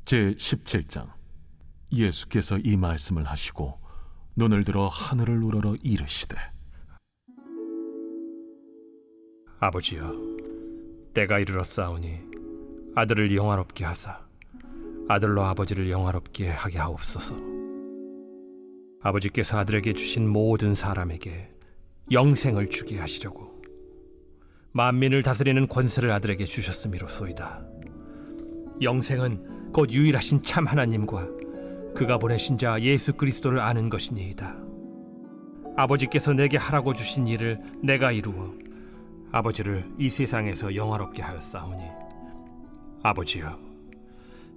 제17장. 예수께서 이 말씀을 하시고 눈을 들어 하늘을 우러러 이르시되, 아버지여, 때가 이르렀사오니 아들을 영화롭게 하사 아들로 아버지를 영화롭게 하게 하옵소서. 아버지께서 아들에게 주신 모든 사람에게 영생을 주게 하시려고 만민을 다스리는 권세를 아들에게 주셨음이로소이다. 영생은 곧 유일하신 참 하나님과 그가 보내신 자 예수 그리스도를 아는 것이니이다. 아버지께서 내게 하라고 주신 일을 내가 이루어 아버지를 이 세상에서 영화롭게 하였사오니, 아버지여,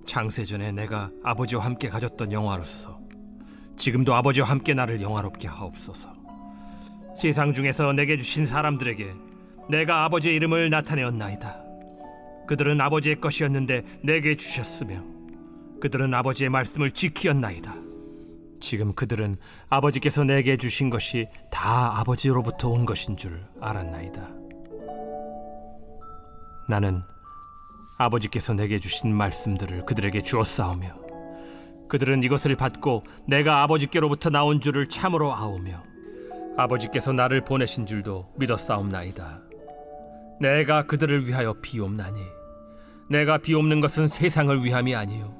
창세전에 내가 아버지와 함께 가졌던 영화로서 지금도 아버지와 함께 나를 영화롭게 하옵소서. 세상 중에서 내게 주신 사람들에게 내가 아버지의 이름을 나타내었나이다. 그들은 아버지의 것이었는데 내게 주셨으며 그들은 아버지의 말씀을 지키었나이다. 지금 그들은 아버지께서 내게 주신 것이 다 아버지로부터 온 것인 줄 알았나이다. 나는 아버지께서 내게 주신 말씀들을 그들에게 주었사오며 그들은 이것을 받고 내가 아버지께로부터 나온 줄을 참으로 아오며 아버지께서 나를 보내신 줄도 믿었사옵나이다. 내가 그들을 위하여 비옵나니 내가 비옵는 것은 세상을 위함이 아니요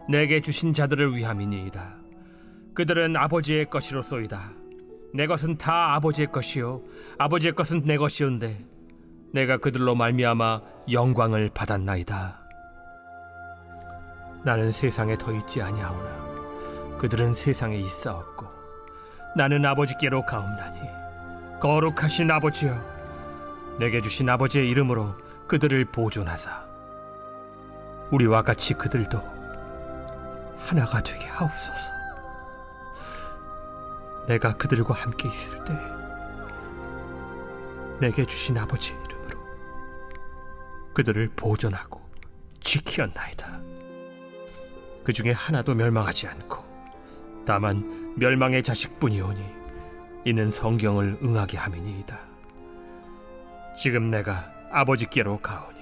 내게 주신 자들을 위함이니이다. 그들은 아버지의 것이로소이다. 내 것은 다 아버지의 것이요 아버지의 것은 내 것이온데 내가 그들로 말미암아 영광을 받았나이다. 나는 세상에 더 있지 아니하오나 그들은 세상에 있사옵고 나는 아버지께로 가옵나니, 거룩하신 아버지여, 내게 주신 아버지의 이름으로 그들을 보존하사 우리와 같이 그들도 하나가 되게 하옵소서. 내가 그들과 함께 있을 때 내게 주신 아버지의 이름으로 그들을 보존하고 지키었나이다. 그 중에 하나도 멸망하지 않고 다만 멸망의 자식뿐이오니 이는 성경을 응하게 함이니이다. 지금 내가 아버지께로 가오니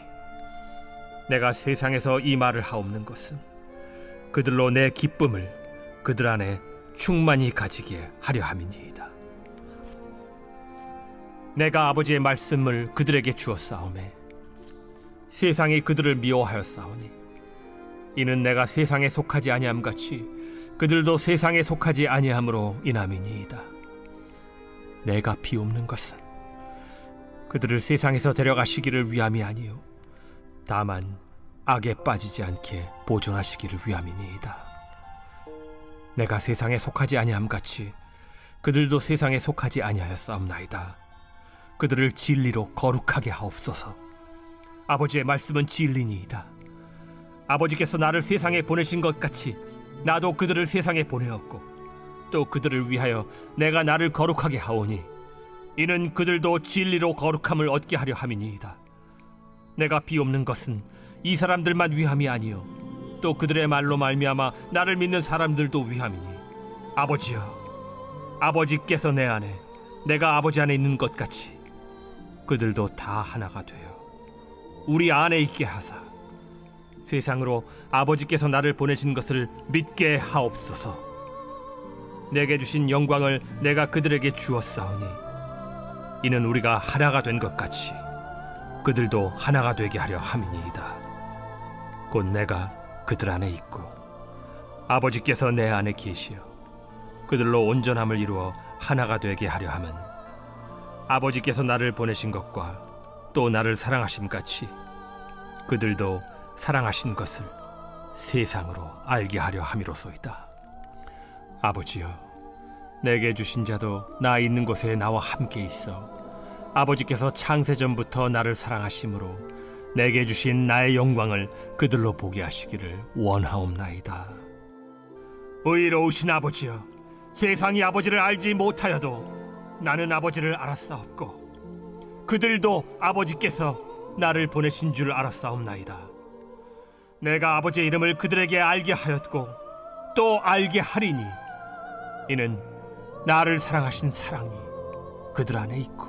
내가 세상에서 이 말을 하옵는 것은 그들로 내 기쁨을 그들 안에 충만히 가지게 하려 함이니이다. 내가 아버지의 말씀을 그들에게 주었사오매 세상이 그들을 미워하였사오니 이는 내가 세상에 속하지 아니함 같이 그들도 세상에 속하지 아니함으로 인함이니이다. 내가 비옵는 것은 그들을 세상에서 데려가시기를 위함이 아니요 다만 악에 빠지지 않게 보존하시기를 위함이니이다. 내가 세상에 속하지 아니함 같이 그들도 세상에 속하지 아니하였사옵나이다. 그들을 진리로 거룩하게 하옵소서. 아버지의 말씀은 진리니이다. 아버지께서 나를 세상에 보내신 것 같이 나도 그들을 세상에 보내었고 또 그들을 위하여 내가 나를 거룩하게 하오니 이는 그들도 진리로 거룩함을 얻게 하려 함이니이다. 내가 비옵는 것은 이 사람들만 위함이 아니요 또 그들의 말로 말미암아 나를 믿는 사람들도 위함이니, 아버지여, 아버지께서 내 안에 내가 아버지 안에 있는 것 같이 그들도 다 하나가 되어 우리 안에 있게 하사 세상으로 아버지께서 나를 보내신 것을 믿게 하옵소서. 내게 주신 영광을 내가 그들에게 주었사오니 이는 우리가 하나가 된 것 같이 그들도 하나가 되게 하려 함이니이다. 곧 내가 그들 안에 있고 아버지께서 내 안에 계시어 그들로 온전함을 이루어 하나가 되게 하려 함은 아버지께서 나를 보내신 것과 또 나를 사랑하심 같이 그들도 사랑하신 것을 세상으로 알게 하려 함이로소이다. 아버지여, 내게 주신 자도 나 있는 곳에 나와 함께 있어 아버지께서 창세전부터 나를 사랑하심으로 내게 주신 나의 영광을 그들로 보게 하시기를 원하옵나이다. 의로우신 아버지여, 세상이 아버지를 알지 못하여도 나는 아버지를 알았사옵고 그들도 아버지께서 나를 보내신 줄 알았사옵나이다. 내가 아버지의 이름을 그들에게 알게 하였고 또 알게 하리니 이는 나를 사랑하신 사랑이 그들 안에 있고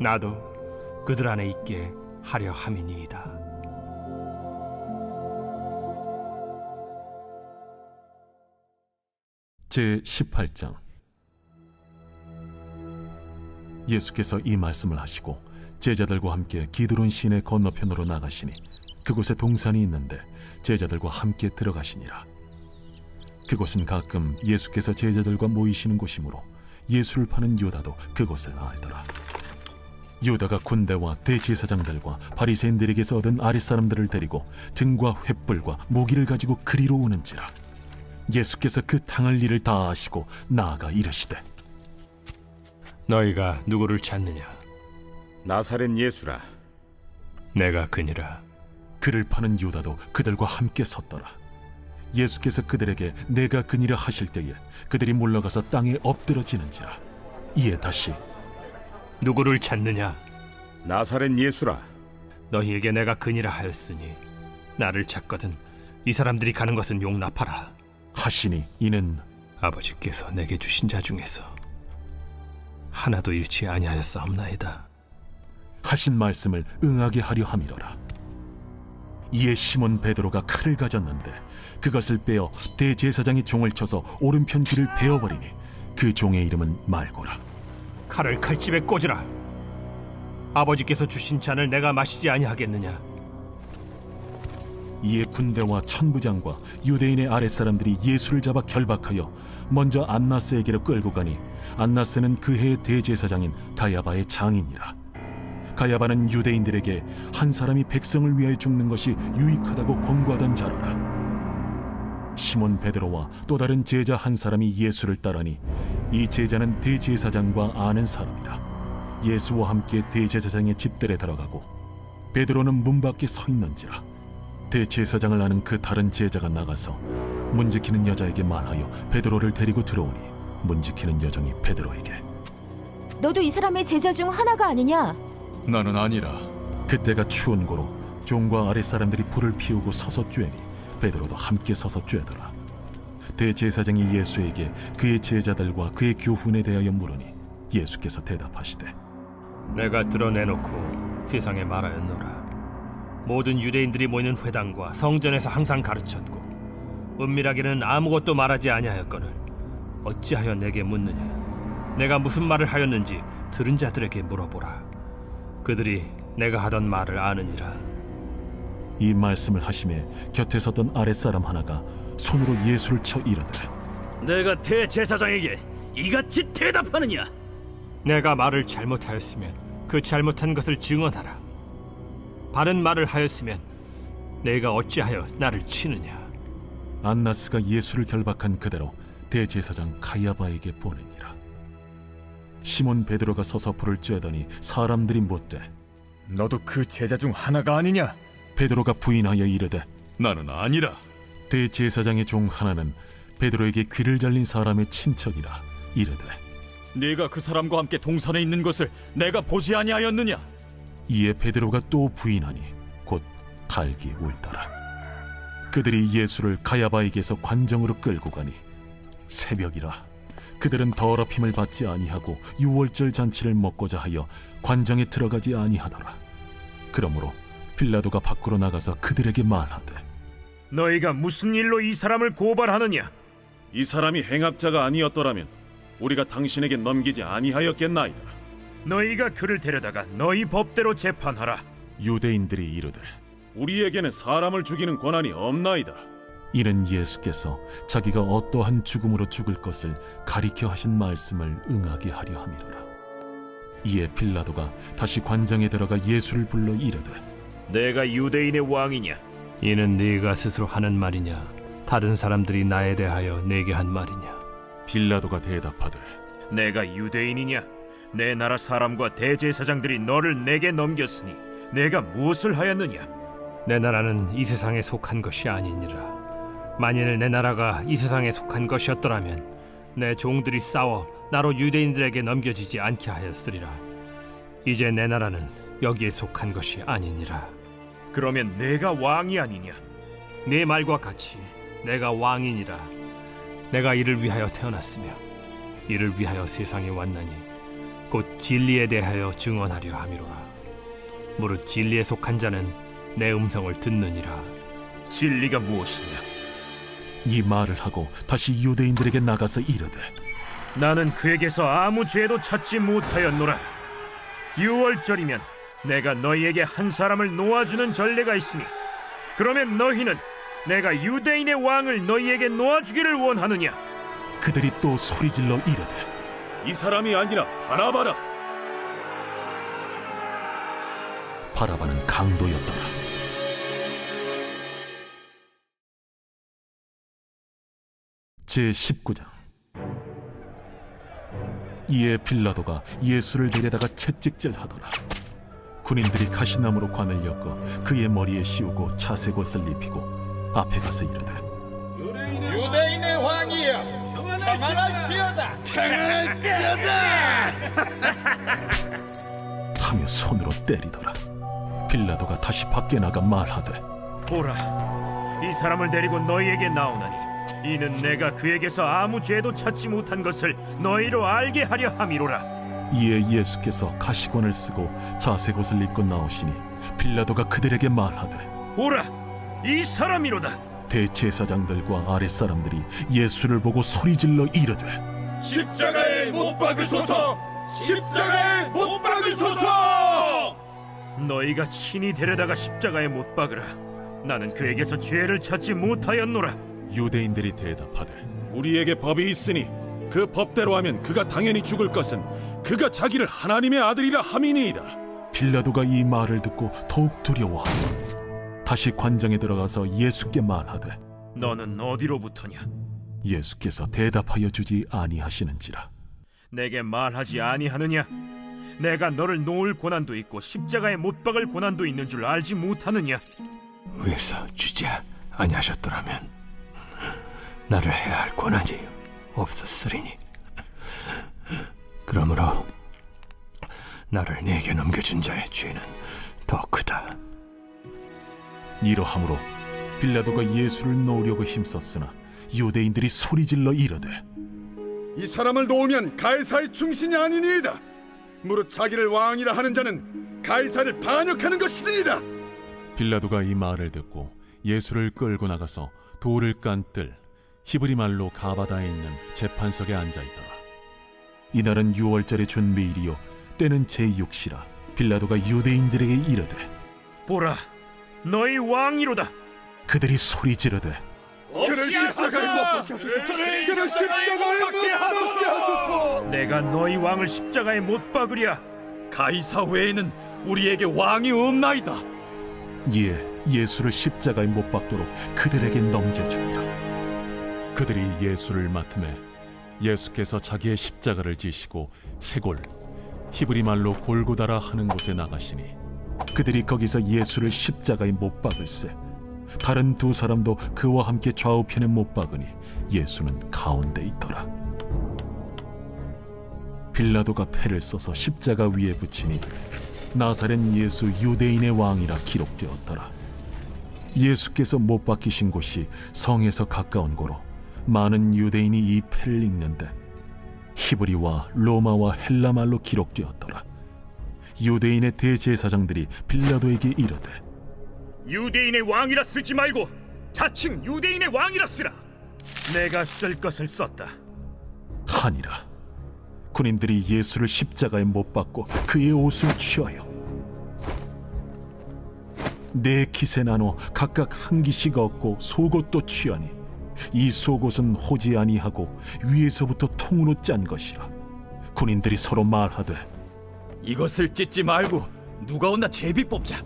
나도 그들 안에 있게 하려 함이니이다. 제18장. 예수께서 이 말씀을 하시고 제자들과 함께 기드론 시내 건너편으로 나가시니 그곳에 동산이 있는데 제자들과 함께 들어가시니라. 그곳은 가끔 예수께서 제자들과 모이시는 곳이므로 예수를 파는 유다도 그곳을 알더라. 유다가 군대와 대제사장들과 바리새인들에게서 얻은 아랫사람들을 데리고 등과 횃불과 무기를 가지고 그리로 오는지라. 예수께서 그 당할 일을 다 아시고 나아가 이르시되, 너희가 누구를 찾느냐? 나사렛 예수라. 내가 그니라. 그를 파는 유다도 그들과 함께 섰더라. 예수께서 그들에게 내가 그니라 하실 때에 그들이 물러가서 땅에 엎드러지는지라. 이에 다시 누구를 찾느냐? 나사렛 예수라. 너희에게 내가 그니라 하였으니 나를 찾거든 이 사람들이 가는 것은 용납하라. 하시니 이는 아버지께서 내게 주신 자 중에서 하나도 잃지 아니하였사옵나이다. 하신 말씀을 응하게 하려 함이로라. 이에 시몬 베드로가 칼을 가졌는데 그것을 빼어 대제사장이 종을 쳐서 오른편 귀를 베어버리니 그 종의 이름은 말고라. 칼을 칼집에 꽂으라. 아버지께서 주신 잔을 내가 마시지 아니하겠느냐? 이에 군대와 천부장과 유대인의 아랫사람들이 예수를 잡아 결박하여 먼저 안나스에게로 끌고 가니 안나스는 그 해의 대제사장인 가야바의 장인이라. 가야바는 유대인들에게 한 사람이 백성을 위하여 죽는 것이 유익하다고 권고하던 자로라. 시몬 베드로와 또 다른 제자 한 사람이 예수를 따르니 이 제자는 대제사장과 아는 사람이라. 예수와 함께 대제사장의 집들에 들어가고 베드로는 문 밖에 서 있는지라. 대제사장을 아는 그 다른 제자가 나가서 문 지키는 여자에게 말하여 베드로를 데리고 들어오니 문 지키는 여종이 베드로에게, 너도 이 사람의 제자 중 하나가 아니냐? 나는 아니라. 그때가 추운 고로 종과 아랫사람들이 불을 피우고 서서 쬐니 베드로도 함께 서서 쬐더라. 대제사장이 예수에게 그의 제자들과 그의 교훈에 대하여 물으니 예수께서 대답하시되, 내가 드러내놓고 세상에 말하였노라. 모든 유대인들이 모이는 회당과 성전에서 항상 가르쳤고 은밀하게는 아무것도 말하지 아니하였거늘 어찌하여 내게 묻느냐? 내가 무슨 말을 하였는지 들은 자들에게 물어보라. 그들이 내가 하던 말을 아느니라. 이 말씀을 하심에 곁에 섰던 아랫사람 하나가 손으로 예수를 쳐 이르되, 내가 대제사장에게 이같이 대답하느냐? 내가 말을 잘못하였으면 그 잘못한 것을 증언하라. 바른 말을 하였으면 내가 어찌하여 나를 치느냐? 안나스가 예수를 결박한 그대로 대제사장 가야바에게 보내니라. 시몬 베드로가 서서 불을 쬐더니 사람들이 묻되, 너도 그 제자 중 하나가 아니냐? 베드로가 부인하여 이르되, 나는 아니라. 대제사장의 종 하나는 베드로에게 귀를 잘린 사람의 친척이라. 이르되, 네가 그 사람과 함께 동산에 있는 것을 내가 보지 아니하였느냐? 이에 베드로가 또 부인하니 곧 갈기 울더라. 그들이 예수를 가야바에게서 관정으로 끌고 가니 새벽이라. 그들은 더럽힘을 받지 아니하고 유월절 잔치를 먹고자 하여 관정에 들어가지 아니하더라. 그러므로 빌라도가 밖으로 나가서 그들에게 말하되, 너희가 무슨 일로 이 사람을 고발하느냐? 이 사람이 행악자가 아니었더라면 우리가 당신에게 넘기지 아니하였겠나이다. 너희가 그를 데려다가 너희 법대로 재판하라. 유대인들이 이르되, 우리에게는 사람을 죽이는 권한이 없나이다. 이는 예수께서 자기가 어떠한 죽음으로 죽을 것을 가리켜 하신 말씀을 응하게 하려 함이로라. 이에 빌라도가 다시 관장에 들어가 예수를 불러 이르되, 내가 유대인의 왕이냐? 이는 네가 스스로 하는 말이냐? 다른 사람들이 나에 대하여 내게 한 말이냐? 빌라도가 대답하되, 내가 유대인이냐? 내 나라 사람과 대제사장들이 너를 내게 넘겼으니 내가 무엇을 하였느냐? 내 나라는 이 세상에 속한 것이 아니니라. 만일 내 나라가 이 세상에 속한 것이었더라면 내 종들이 싸워 나로 유대인들에게 넘겨지지 않게 하였으리라. 이제 내 나라는 여기에 속한 것이 아니니라. 그러면 내가 왕이 아니냐? 네 말과 같이 내가 왕이니라. 내가 이를 위하여 태어났으며 이를 위하여 세상에 왔나니 곧 진리에 대하여 증언하려 함이로라. 무릇 진리에 속한 자는 내 음성을 듣느니라. 진리가 무엇이냐? 이 말을 하고 다시 유대인들에게 나가서 이르되 나는 그에게서 아무 죄도 찾지 못하였노라. 유월절이면 내가 너희에게 한 사람을 놓아주는 전례가 있으니 그러면 너희는 내가 유대인의 왕을 너희에게 놓아주기를 원하느냐? 그들이 또 소리질러 이르되 이 사람이 아니라 바라바라. 바라바는 강도였더라. 제19장. 이에 빌라도가 예수를 데려다가 채찍질하더라. 군인들이 가시나무로 관을 엮어 그의 머리에 씌우고 차색 옷을 입히고 앞에 가서 이르되 유대인의 왕이여 평안할지어다 하며 손으로 때리더라. 빌라도가 다시 밖에 나가 말하되 보라, 이 사람을 데리고 너희에게 나오나니 이는 내가 그에게서 아무 죄도 찾지 못한 것을 너희로 알게 하려 함이로라. 이에 예수께서 가시관을 쓰고 자색 옷을 입고 나오시니 빌라도가 그들에게 말하되 보라, 이 사람이로다. 대제사장들과 아랫사람들이 예수를 보고 소리질러 이르되 십자가에 못 박으소서 십자가에 못 박으소서. 너희가 친히 데려다가 십자가에 못 박으라. 나는 그에게서 죄를 찾지 못하였노라. 유대인들이 대답하되 우리에게 법이 있으니 그 법대로 하면 그가 당연히 죽을 것은 그가 자기를 하나님의 아들이라 함이니이다. 빌라도가 이 말을 듣고 더욱 두려워하고 다시 관장에 들어가서 예수께 말하되 너는 어디로부터냐? 예수께서 대답하여 주지 아니하시는지라. 내게 말하지 아니하느냐? 내가 너를 놓을 고난도 있고 십자가에 못 박을 고난도 있는 줄 알지 못하느냐? 위에서 주지 아니하셨더라면 나를 해야 할 권한이 없었으리니 그러므로 나를 네게 넘겨준 자의 죄는 더 크다. 이러함으로 빌라도가 예수를 놓으려고 힘썼으나 유대인들이 소리질러 이르되 이 사람을 놓으면 가이사의 충신이 아니니이다. 무릇 자기를 왕이라 하는 자는 가이사를 반역하는 것이니이다. 빌라도가 이 말을 듣고 예수를 끌고 나가서 돌을 깐 뜰 히브리 말로 가바다에 있는 재판석에 앉아있더라. 이날은 유월절의 준비일이요 때는 제6시라. 빌라도가 유대인들에게 이르되 보라, 너희 왕이로다. 그들이 소리 지르되 그를 십자가에 못 박게 하소서. 그를 십자가에 못 박게 하소서. 내가 너희 왕을 십자가에 못 박으랴. 가이사 외에는 우리에게 왕이 없나이다. 이에 예수를 십자가에 못 박도록 그들에게 넘겨주니라. 그들이 예수를 맡음에 예수께서 자기의 십자가를 지시고 해골 히브리 말로 골고다라 하는 곳에 나가시니 그들이 거기서 예수를 십자가에 못 박을세. 다른 두 사람도 그와 함께 좌우편에 못 박으니 예수는 가운데 있더라. 빌라도가 패를 써서 십자가 위에 붙이니 나사렛 예수 유대인의 왕이라 기록되었더라. 예수께서 못 박히신 곳이 성에서 가까운 고로 많은 유대인이 이 패를 읽는데 히브리와 로마와 헬라 말로 기록되었더라. 유대인의 대제사장들이 빌라도에게 이르되 유대인의 왕이라 쓰지 말고 자칭 유대인의 왕이라 쓰라. 내가 쓸 것을 썼다. 하니라. 군인들이 예수를 십자가에 못 박고 그의 옷을 취하여 네 깃에 나눠 각각 한 깃씩 얻고 속옷도 취하니 이 속옷은 호지 아니하고 위에서부터 통으로 짠 것이라. 군인들이 서로 말하되 이것을 찢지 말고 누가 온나 제비 뽑자.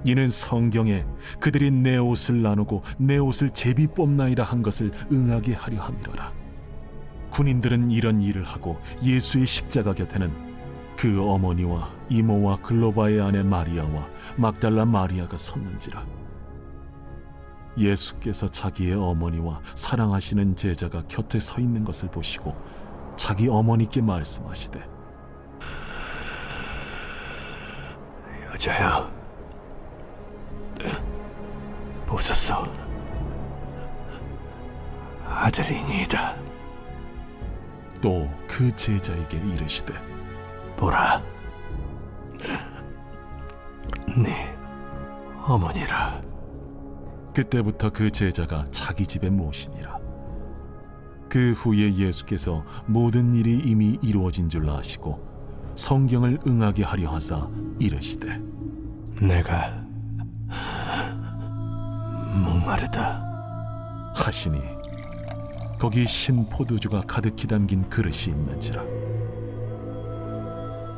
이는 성경에 그들이 내 옷을 나누고 내 옷을 제비 뽑나이다 한 것을 응하게 하려 함이로라. 군인들은 이런 일을 하고 예수의 십자가 곁에는 그 어머니와 이모와 글로바의 아내 마리아와 막달라 마리아가 섰는지라. 예수께서 자기의 어머니와 사랑하시는 제자가 곁에 서 있는 것을 보시고 자기 어머니께 말씀하시되 여자여, 보소서, 아들이니이다. 또 그 제자에게 이르시되 보라, 네 어머니라. 그때부터 그 제자가 자기 집에 모시니라. 그 후에 예수께서 모든 일이 이미 이루어진 줄 아시고 성경을 응하게 하려 하사 이르시되 내가 목마르다 하시니 거기 신 포도주가 가득히 담긴 그릇이 있는지라.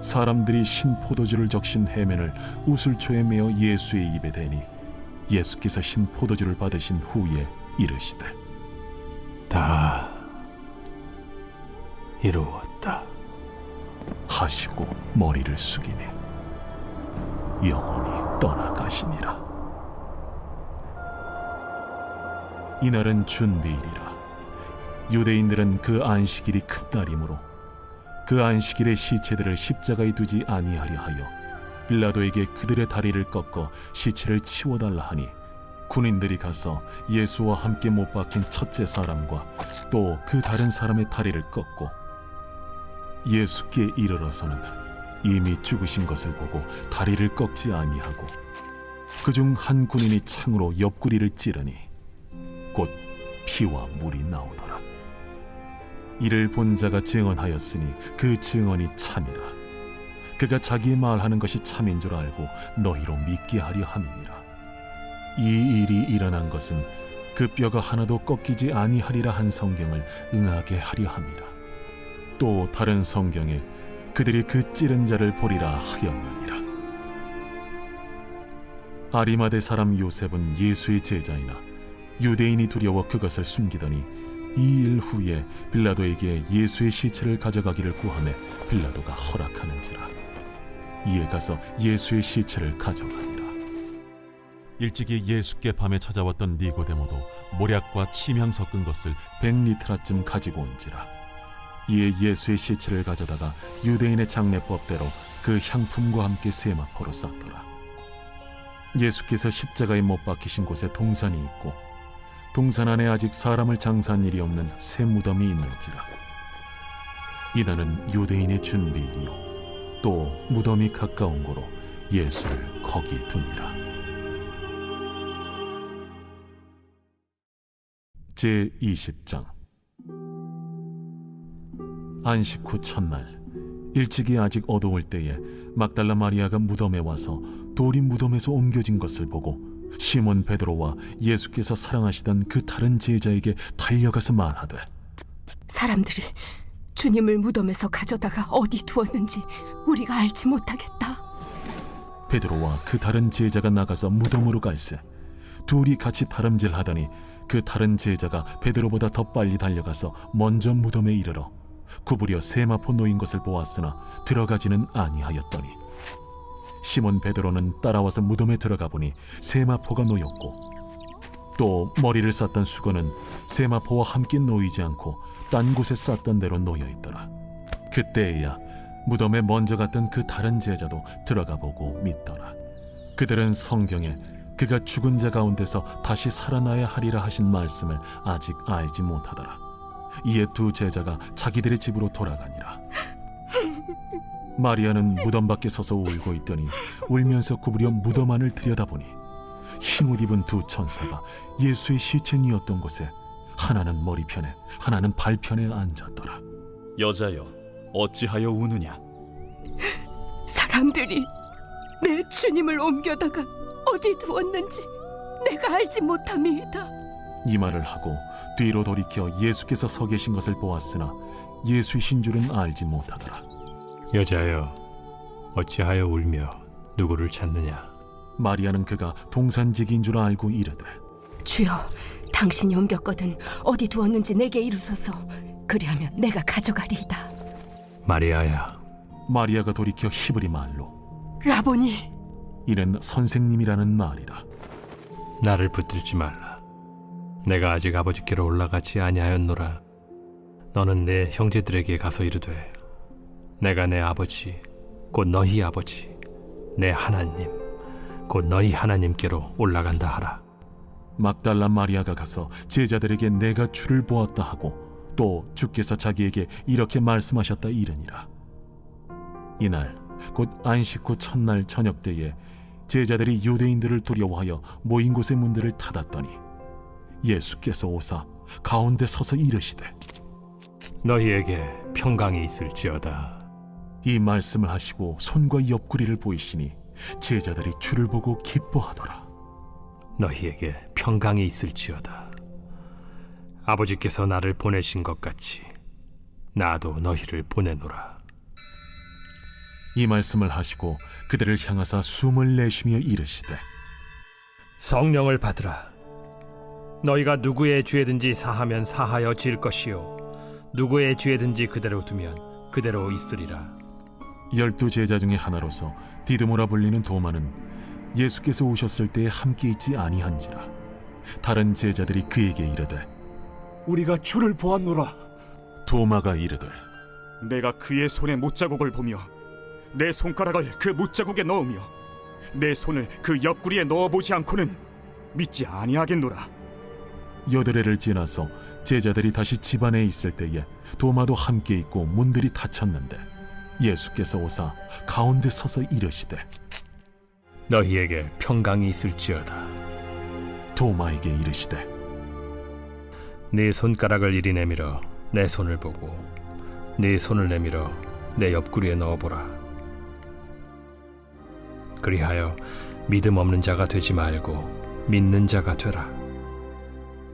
사람들이 신 포도주를 적신 해면을 우슬초에 메어 예수의 입에 대니 예수께서 신 포도주를 받으신 후에 이르시되 다 이루었다 하시고 머리를 숙이니 영원히 떠나가시니라. 이날은 준비일이라. 유대인들은 그 안식일이 큰 날이므로 그 안식일에 시체들을 십자가에 두지 아니하려 하여 빌라도에게 그들의 다리를 꺾어 시체를 치워달라 하니 군인들이 가서 예수와 함께 못 박힌 첫째 사람과 또 그 다른 사람의 다리를 꺾고 예수께 이르러서는 이미 죽으신 것을 보고 다리를 꺾지 아니하고 그중 한 군인이 창으로 옆구리를 찌르니 곧 피와 물이 나오더라. 이를 본 자가 증언하였으니 그 증언이 참이라. 그가 자기의 말하는 것이 참인 줄 알고 너희로 믿게 하려 함이니라. 이 일이 일어난 것은 그 뼈가 하나도 꺾이지 아니하리라 한 성경을 응하게 하려 함이라. 또 다른 성경에 그들이 그 찌른 자를 보리라 하였느니라. 아리마대 사람 요셉은 예수의 제자이나 유대인이 두려워 그것을 숨기더니 이 일 후에 빌라도에게 예수의 시체를 가져가기를 구하매 빌라도가 허락하는지라. 이에 가서 예수의 시체를 가져가니라. 일찍이 예수께 밤에 찾아왔던 니고데모도 모략과 침향 섞은 것을 100리트라쯤 가지고 온지라. 이에 예수의 시체를 가져다가 유대인의 장례법대로 그 향품과 함께 세마포로 쌌더라. 예수께서 십자가에 못 박히신 곳에 동산이 있고 동산 안에 아직 사람을 장사한 일이 없는 새 무덤이 있는지라. 이날은 유대인의 준비일이요 또 무덤이 가까운 고로 예수를 거기 두니라. 제20장. 안식 후 첫날 일찍이 아직 어두울 때에 막달라 마리아가 무덤에 와서 돌이 무덤에서 옮겨진 것을 보고 시몬 베드로와 예수께서 사랑하시던 그 다른 제자에게 달려가서 말하되 사람들이 주님을 무덤에서 가져다가 어디 두었는지 우리가 알지 못하겠다. 베드로와 그 다른 제자가 나가서 무덤으로 갈새 둘이 같이 다름질하더니 그 다른 제자가 베드로보다 더 빨리 달려가서 먼저 무덤에 이르러 구부려 세마포 놓인 것을 보았으나 들어가지는 아니하였더니 시몬 베드로는 따라와서 무덤에 들어가 보니 세마포가 놓였고 또 머리를 쌌던 수건은 세마포와 함께 놓이지 않고 딴 곳에 쌌던 대로 놓여 있더라. 그때에야 무덤에 먼저 갔던 그 다른 제자도 들어가 보고 믿더라. 그들은 성경에 그가 죽은 자 가운데서 다시 살아나야 하리라 하신 말씀을 아직 알지 못하더라. 이에 두 제자가 자기들의 집으로 돌아가니라. 마리아는 무덤 밖에 서서 울고 있더니 울면서 구부려 무덤 안을 들여다보니 흰옷 입은 두 천사가 예수의 시체니었던 곳에 하나는 머리편에 하나는 발편에 앉았더라. 여자여, 어찌하여 우느냐? 사람들이 내 주님을 옮겨다가 어디 두었는지 내가 알지 못함이다. 이 말을 하고 뒤로 돌이켜 예수께서 서 계신 것을 보았으나 예수이신 줄은 알지 못하더라. 여자여 어찌하여 울며 누구를 찾느냐? 마리아는 그가 동산지기인 줄 알고 이르되 주여, 당신이 옮겼거든 어디 두었는지 내게 이루소서. 그리하면 내가 가져가리이다. 마리아야. 마리아가 돌이켜 히브리 말로 라보니, 이는 선생님이라는 말이라. 나를 붙들지 말라. 내가 아직 아버지께로 올라가지 아니하였노라. 너는 내 형제들에게 가서 이르되 내가 내 아버지 곧 너희 아버지 내 하나님 곧 너희 하나님께로 올라간다 하라. 막달라 마리아가 가서 제자들에게 내가 주를 보았다 하고 또 주께서 자기에게 이렇게 말씀하셨다 이르니라. 이날 곧 안식 후 첫날 저녁 때에 제자들이 유대인들을 두려워하여 모인 곳의 문들을 닫았더니 예수께서 오사 가운데 서서 이르시되 너희에게 평강이 있을지어다. 이 말씀을 하시고 손과 옆구리를 보이시니 제자들이 주를 보고 기뻐하더라. 너희에게 평강이 있을지어다. 아버지께서 나를 보내신 것 같이 나도 너희를 보내노라. 이 말씀을 하시고 그들을 향하사 숨을 내쉬며 이르시되 성령을 받으라. 너희가 누구의 죄든지 사하면 사하여 질 것이요 누구의 죄든지 그대로 두면 그대로 있으리라. 12 제자 중에 하나로서 디두모라 불리는 도마는 예수께서 오셨을 때에 함께 있지 아니한지라. 다른 제자들이 그에게 이르되 우리가 주를 보았노라. 도마가 이르되 내가 그의 손에 못자국을 보며 내 손가락을 그 못자국에 넣으며 내 손을 그 옆구리에 넣어보지 않고는 믿지 아니하겠노라. 8회를 지나서 제자들이 다시 집 안에 있을 때에 도마도 함께 있고 문들이 닫혔는데 예수께서 오사 가운데 서서 이르시되 너희에게 평강이 있을지어다. 도마에게 이르시되 네 손가락을 이리 내밀어 내 손을 보고 네 손을 내밀어 내 옆구리에 넣어보라. 그리하여 믿음 없는 자가 되지 말고 믿는 자가 되라.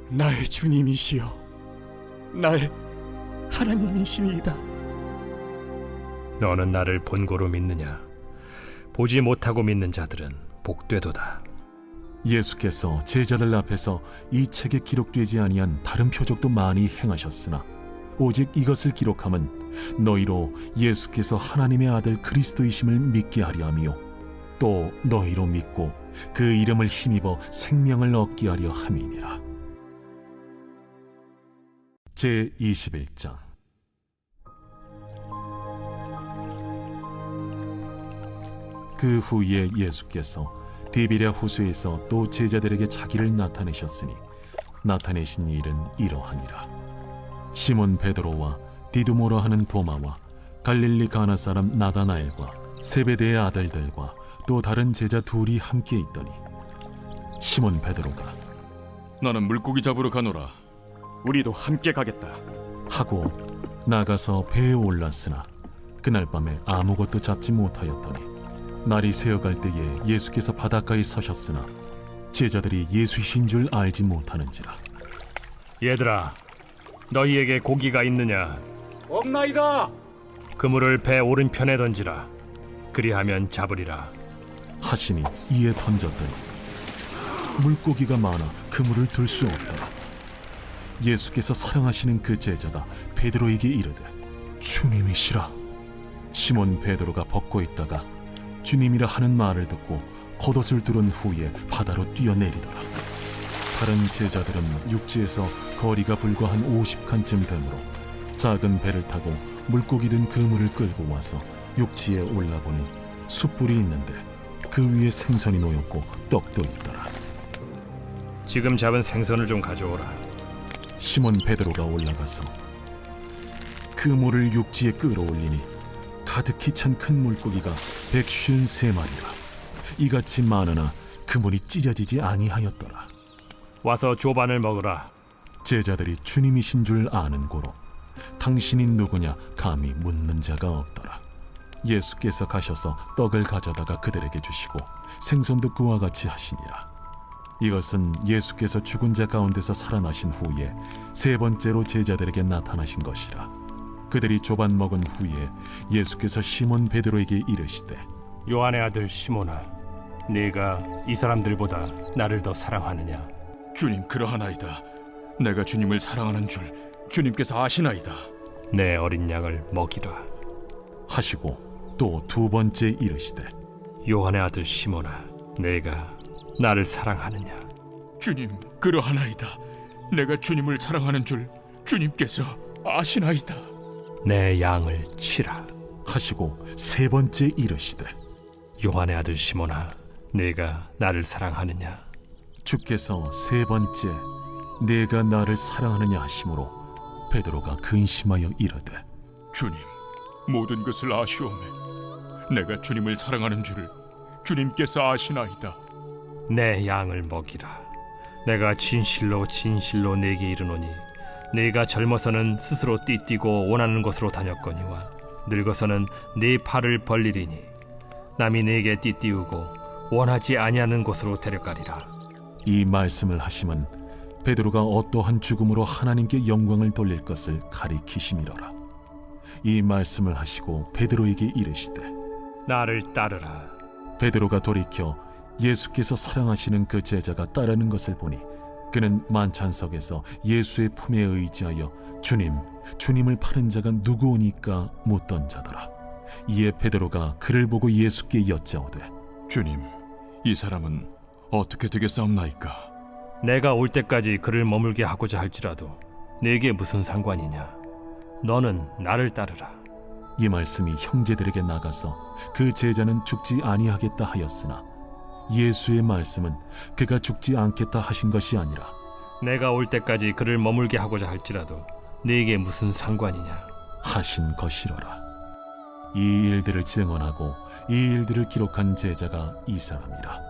나의 주님이시여 나의 하나님이시니이다. 너는 나를 본고로 믿느냐? 보지 못하고 믿는 자들은 복되도다. 예수께서 제자들 앞에서 이 책에 기록되지 아니한 다른 표적도 많이 행하셨으나 오직 이것을 기록함은 너희로 예수께서 하나님의 아들 그리스도이심을 믿게 하려 함이요 또 너희로 믿고 그 이름을 힘입어 생명을 얻게 하려 함이니라. 제21장. 그 후에 예수께서 디비랴 호수에서 또 제자들에게 자기를 나타내셨으니 나타내신 일은 이러하니라. 시몬 베드로와 디두모라 하는 도마와 갈릴리 가나 사람 나다나엘과 세베대의 아들들과 또 다른 제자 둘이 함께 있더니 시몬 베드로가 나는 물고기 잡으러 가노라. 우리도 함께 가겠다. 하고 나가서 배에 올랐으나 그날 밤에 아무것도 잡지 못하였더니 날이 새어갈 때에 예수께서 바닷가에 서셨으나 제자들이 예수이신 줄 알지 못하는지라. 얘들아, 너희에게 고기가 있느냐? 없나이다. 그물을 배 오른편에 던지라. 그리하면 잡으리라. 하시니 이에 던졌더니 물고기가 많아 그물을 들 수 없더라. 예수께서 사랑하시는 그 제자가 베드로에게 이르되 주님이시라. 시몬 베드로가 벗고 있다가 주님이라 하는 말을 듣고 겉옷을 두른 후에 바다로 뛰어내리더라. 다른 제자들은 육지에서 거리가 불과 한 50칸쯤 되므로 작은 배를 타고 물고기 든 그물을 끌고 와서 육지에 올라보니 숯불이 있는데 그 위에 생선이 놓였고 떡도 있더라. 지금 잡은 생선을 좀 가져오라. 시몬 베드로가 올라가서 그물을 육지에 끌어올리니 가득히 찬 큰 물고기가 153마리라. 이같이 많으나 그물이 찢어지지 아니하였더라. 와서 조반을 먹으라. 제자들이 주님이신 줄 아는 고로 당신이 누구냐 감히 묻는 자가 없더라. 예수께서 가셔서 떡을 가져다가 그들에게 주시고 생선도 그와 같이 하시니라. 이것은 예수께서 죽은 자 가운데서 살아나신 후에 세 번째로 제자들에게 나타나신 것이라. 그들이 조반 먹은 후에 예수께서 시몬 베드로에게 이르시되 요한의 아들 시몬아, 네가 이 사람들보다 나를 더 사랑하느냐? 주님 그러하나이다. 내가 주님을 사랑하는 줄 주님께서 아시나이다. 내 어린 양을 먹이라. 하시고 또 두 번째 이르시되 요한의 아들 시몬아, 네가 나를 사랑하느냐? 주님 그러하나이다. 내가 주님을 사랑하는 줄 주님께서 아시나이다. 내 양을 치라. 하시고 세 번째 이르시되 요한의 아들 시몬아, 네가 나를 사랑하느냐? 주께서 세 번째 내가 나를 사랑하느냐 하심으로 베드로가 근심하여 이르되 주님 모든 것을 아시오매 내가 주님을 사랑하는 줄을 주님께서 아시나이다. 내 양을 먹이라. 내가 진실로 진실로 네게 이르노니 네가 젊어서는 스스로 띠뛰고 원하는 곳으로 다녔거니와 늙어서는 네 팔을 벌리리니 남이 네게 띠띠우고 원하지 아니하는 곳으로 데려가리라. 이 말씀을 하심은 베드로가 어떠한 죽음으로 하나님께 영광을 돌릴 것을 가리키심이로라. 이 말씀을 하시고 베드로에게 이르시되 나를 따르라. 베드로가 돌이켜 예수께서 사랑하시는 그 제자가 따르는 것을 보니 그는 만찬석에서 예수의 품에 의지하여 주님을 파는 자가 누구오니까 묻던 자더라. 이에 베드로가 그를 보고 예수께 여짜오되 주님, 이 사람은 어떻게 되겠사옵나이까? 내가 올 때까지 그를 머물게 하고자 할지라도 네게 무슨 상관이냐? 너는 나를 따르라. 이 말씀이 형제들에게 나가서 그 제자는 죽지 아니하겠다 하였으나 예수의 말씀은 그가 죽지 않겠다 하신 것이 아니라 내가 올 때까지 그를 머물게 하고자 할지라도 네게 무슨 상관이냐? 하신 것이로라. 이 일들을 증언하고 이 일들을 기록한 제자가 이 사람이라.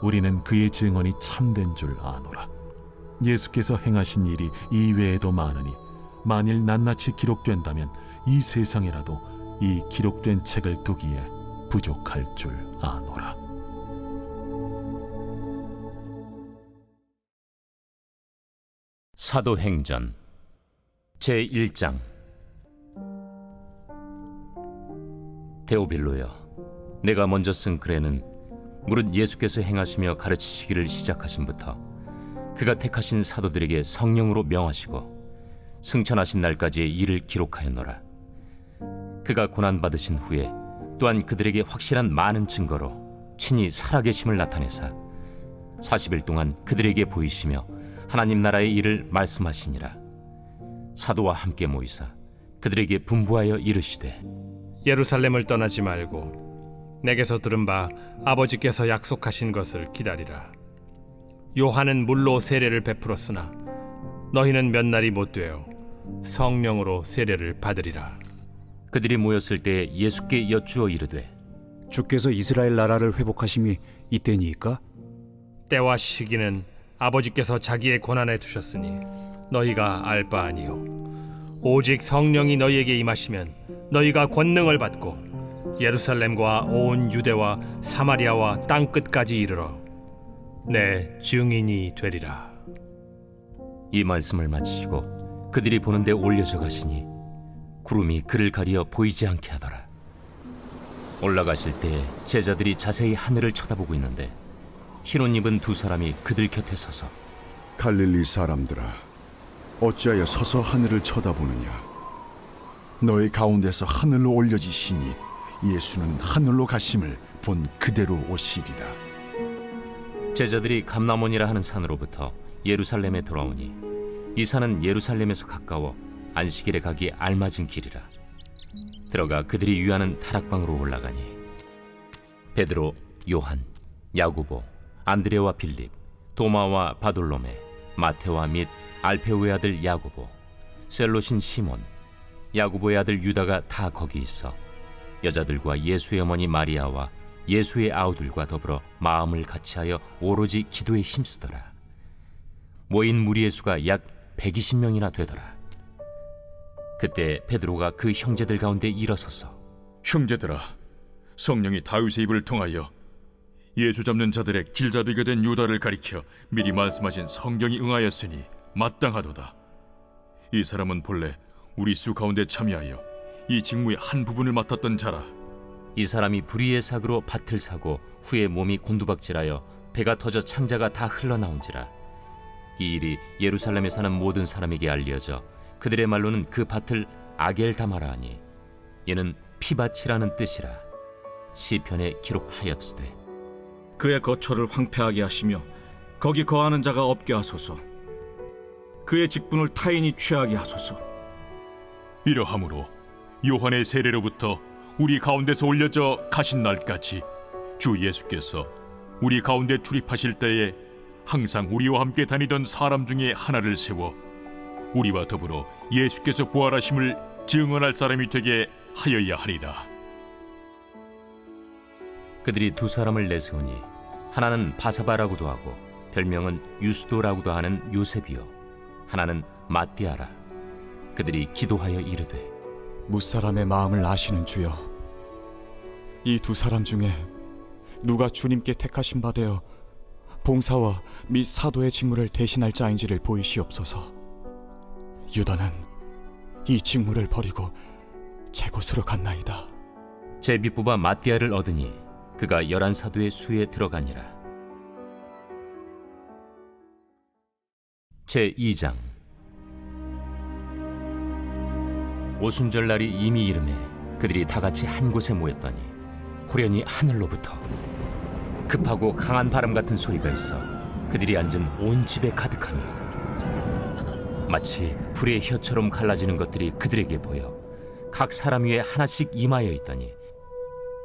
우리는 그의 증언이 참된 줄 아노라. 예수께서 행하신 일이 이외에도 많으니 만일 낱낱이 기록된다면 이 세상에라도 이 기록된 책을 두기에 부족할 줄 아노라. 사도행전 제1장. 데오빌로여, 내가 먼저 쓴 글에는 무릇 예수께서 행하시며 가르치시기를 시작하심부터 그가 택하신 사도들에게 성령으로 명하시고 승천하신 날까지의 일을 기록하였노라. 그가 고난받으신 후에 또한 그들에게 확실한 많은 증거로 친히 살아계심을 나타내사 40일 동안 그들에게 보이시며 하나님 나라의 일을 말씀하시니라. 사도와 함께 모이사 그들에게 분부하여 이르시되 예루살렘을 떠나지 말고 내게서 들은 바 아버지께서 약속하신 것을 기다리라. 요한은 물로 세례를 베풀었으나 너희는 몇 날이 못 되어 성령으로 세례를 받으리라. 그들이 모였을 때 예수께 여쭈어 이르되 주께서 이스라엘 나라를 회복하심이 이때니이까? 때와 시기는 아버지께서 자기의 권한에 두셨으니 너희가 알 바 아니요 오직 성령이 너희에게 임하시면 너희가 권능을 받고 예루살렘과 온 유대와 사마리아와 땅 끝까지 이르러 내 증인이 되리라. 이 말씀을 마치시고 그들이 보는데 올려져 가시니 구름이 그를 가리어 보이지 않게 하더라. 올라가실 때 제자들이 자세히 하늘을 쳐다보고 있는데 흰옷 입은 두 사람이 그들 곁에 서서 갈릴리 사람들아, 어찌하여 서서 하늘을 쳐다보느냐? 너희 가운데서 하늘로 올려지시니 예수는 하늘로 가심을 본 그대로 오시리라. 제자들이 감람원이라 하는 산으로부터 예루살렘에 돌아오니 이 산은 예루살렘에서 가까워 안식일에 가기 알맞은 길이라. 들어가 그들이 유하는 다락방으로 올라가니 베드로, 요한, 야고보, 안드레와 빌립, 도마와 바돌로메, 마테와 및 알페오의 아들 야고보, 셀롯인 시몬, 야고보의 아들 유다가 다 거기 있어 여자들과 예수의 어머니 마리아와 예수의 아우들과 더불어 마음을 같이하여 오로지 기도에 힘쓰더라. 모인 무리의 수가 약 120명이나 되더라. 그때 베드로가 그 형제들 가운데 일어서서 형제들아, 성령이 다윗의 입을 통하여 예수 잡는 자들의 길잡이가 된 유다를 가리켜 미리 말씀하신 성경이 응하였으니 마땅하도다. 이 사람은 본래 우리 수 가운데 참여하여 이 직무의 한 부분을 맡았던 자라. 이 사람이 불의의 사고로 밭을 사고 후에 몸이 곤두박질하여 배가 터져 창자가 다 흘러나온지라. 이 일이 예루살렘에 사는 모든 사람에게 알려져 그들의 말로는 그 밭을 아겔다마라 하니 이는 피밭이라는 뜻이라. 시편에 기록하였으되 그의 거처를 황폐하게 하시며 거기 거하는 자가 없게 하소서. 그의 직분을 타인이 취하게 하소서. 이러함으로 요한의 세례로부터 우리 가운데서 올려져 가신 날까지 주 예수께서 우리 가운데 출입하실 때에 항상 우리와 함께 다니던 사람 중에 하나를 세워 우리와 더불어 예수께서 부활하심을 증언할 사람이 되게 하여야 하리라. 그들이 두 사람을 내세우니 하나는 바사바라고도 하고 별명은 유스도라고도 하는 요셉이요 하나는 마띠아라. 그들이 기도하여 이르되 무사람의 마음을 아시는 주여, 이 두 사람 중에 누가 주님께 택하신 바 되어 봉사와 및 사도의 직무를 대신할 자인지를 보이시옵소서. 유다는 이 직무를 버리고 제 곳으로 갔나이다. 제비뽑아 마띠아를 얻으니 그가 11사도의 수에 들어가니라. 제2장. 오순절날이 이미 이르매 그들이 다 같이 한 곳에 모였더니 호련히 하늘로부터 급하고 강한 바람 같은 소리가 있어 그들이 앉은 온 집에 가득하며 마치 불의 혀처럼 갈라지는 것들이 그들에게 보여 각 사람 위에 하나씩 임하여 있더니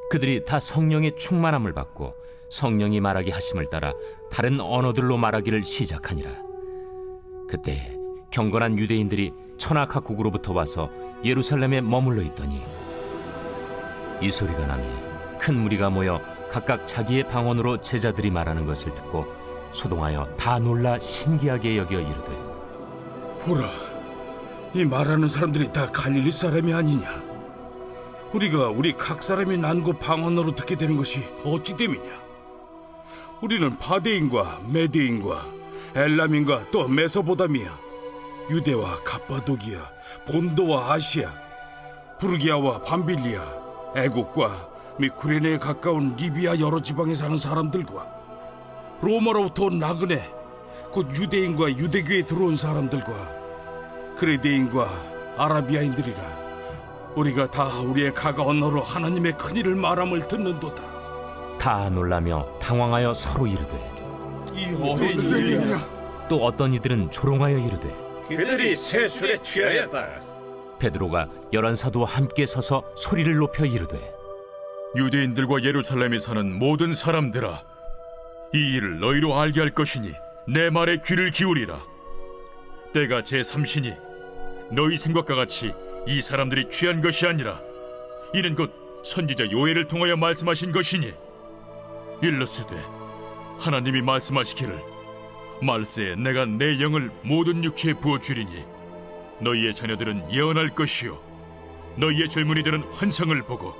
그들이 다 성령의 충만함을 받고 성령이 말하게 하심을 따라 다른 언어들로 말하기를 시작하니라. 그때 경건한 유대인들이 천하 각국으로부터 와서 예루살렘에 머물러 있더니 이 소리가 나니 큰 무리가 모여 각각 자기의 방언으로 제자들이 말하는 것을 듣고 소동하여 다 놀라 신기하게 여겨 이르되 보라, 이 말하는 사람들이 다 갈릴리 사람이 아니냐? 우리가 우리 각 사람이 난고 방언으로 듣게 되는 것이 어찌 됨이냐? 우리는 바데인과 메데인과 엘람인과 또 메소보다미아, 유대와 갑바도기아, 본도와 아시아, 부르기아와 밤빌리아, 애국과 및 구레네에 가까운 리비아 여러 지방에 사는 사람들과 로마로부터 온 나그네, 곧 유대인과 유대교에 들어온 사람들과 그레데인과 아라비아인들이라. 우리가 다 우리의 각 언어로 하나님의 큰일을 말함을 듣는도다. 다 놀라며 당황하여 서로 이르되 이 어떤 일이냐? 또 어떤 이들은 조롱하여 이르되 그들이 새 술에 취하였다. 베드로가 11사도와 함께 서서 소리를 높여 이르되 유대인들과 예루살렘에 사는 모든 사람들아, 이 일을 너희로 알게 할 것이니 내 말에 귀를 기울이라. 때가 제3시니 너희 생각과 같이 이 사람들이 취한 것이 아니라 이는 곧 선지자 요엘을 통하여 말씀하신 것이니 일러스되 하나님이 말씀하시기를 말세에 내가 내 영을 모든 육체에 부어주리니 너희의 자녀들은 예언할 것이요 너희의 젊은이들은 환상을 보고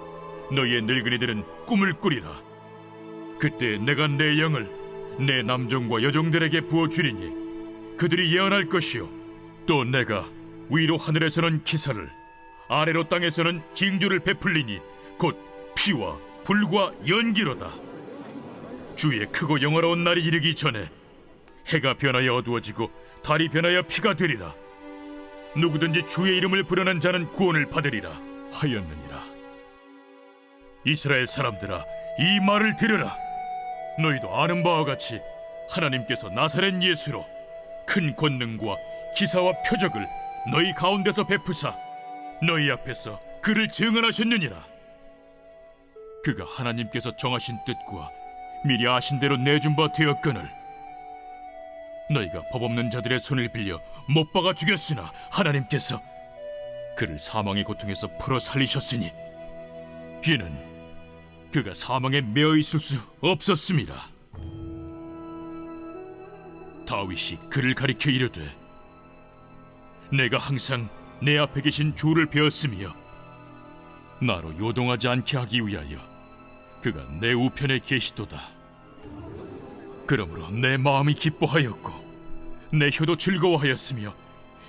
너희의 늙은이들은 꿈을 꾸리라. 그때 내가 내 영을 내 남종과 여종들에게 부어주리니 그들이 예언할 것이요 또 내가 위로 하늘에서는 기사를 아래로 땅에서는 징조를 베풀리니 곧 피와 불과 연기로다. 주의 크고 영화로운 날이 이르기 전에 해가 변하여 어두워지고 달이 변하여 피가 되리라. 누구든지 주의 이름을 부르는 자는 구원을 받으리라 하였느니라. 이스라엘 사람들아, 이 말을 들으라. 너희도 아는 바와 같이 하나님께서 나사렛 예수로 큰 권능과 기사와 표적을 너희 가운데서 베푸사 너희 앞에서 그를 증언하셨느니라. 그가 하나님께서 정하신 뜻과 미리 아신 대로 내준 바 되었거늘 너희가 법 없는 자들의 손을 빌려 못 박아 죽였으나 하나님께서 그를 사망의 고통에서 풀어 살리셨으니 이는 그가 사망에 매어 있을 수 없었음이라. 다윗이 그를 가리켜 이르되 내가 항상 내 앞에 계신 주를 배웠으며 나로 요동하지 않게 하기 위하여 그가 내 우편에 계시도다. 그러므로 내 마음이 기뻐하였고 내 혀도 즐거워하였으며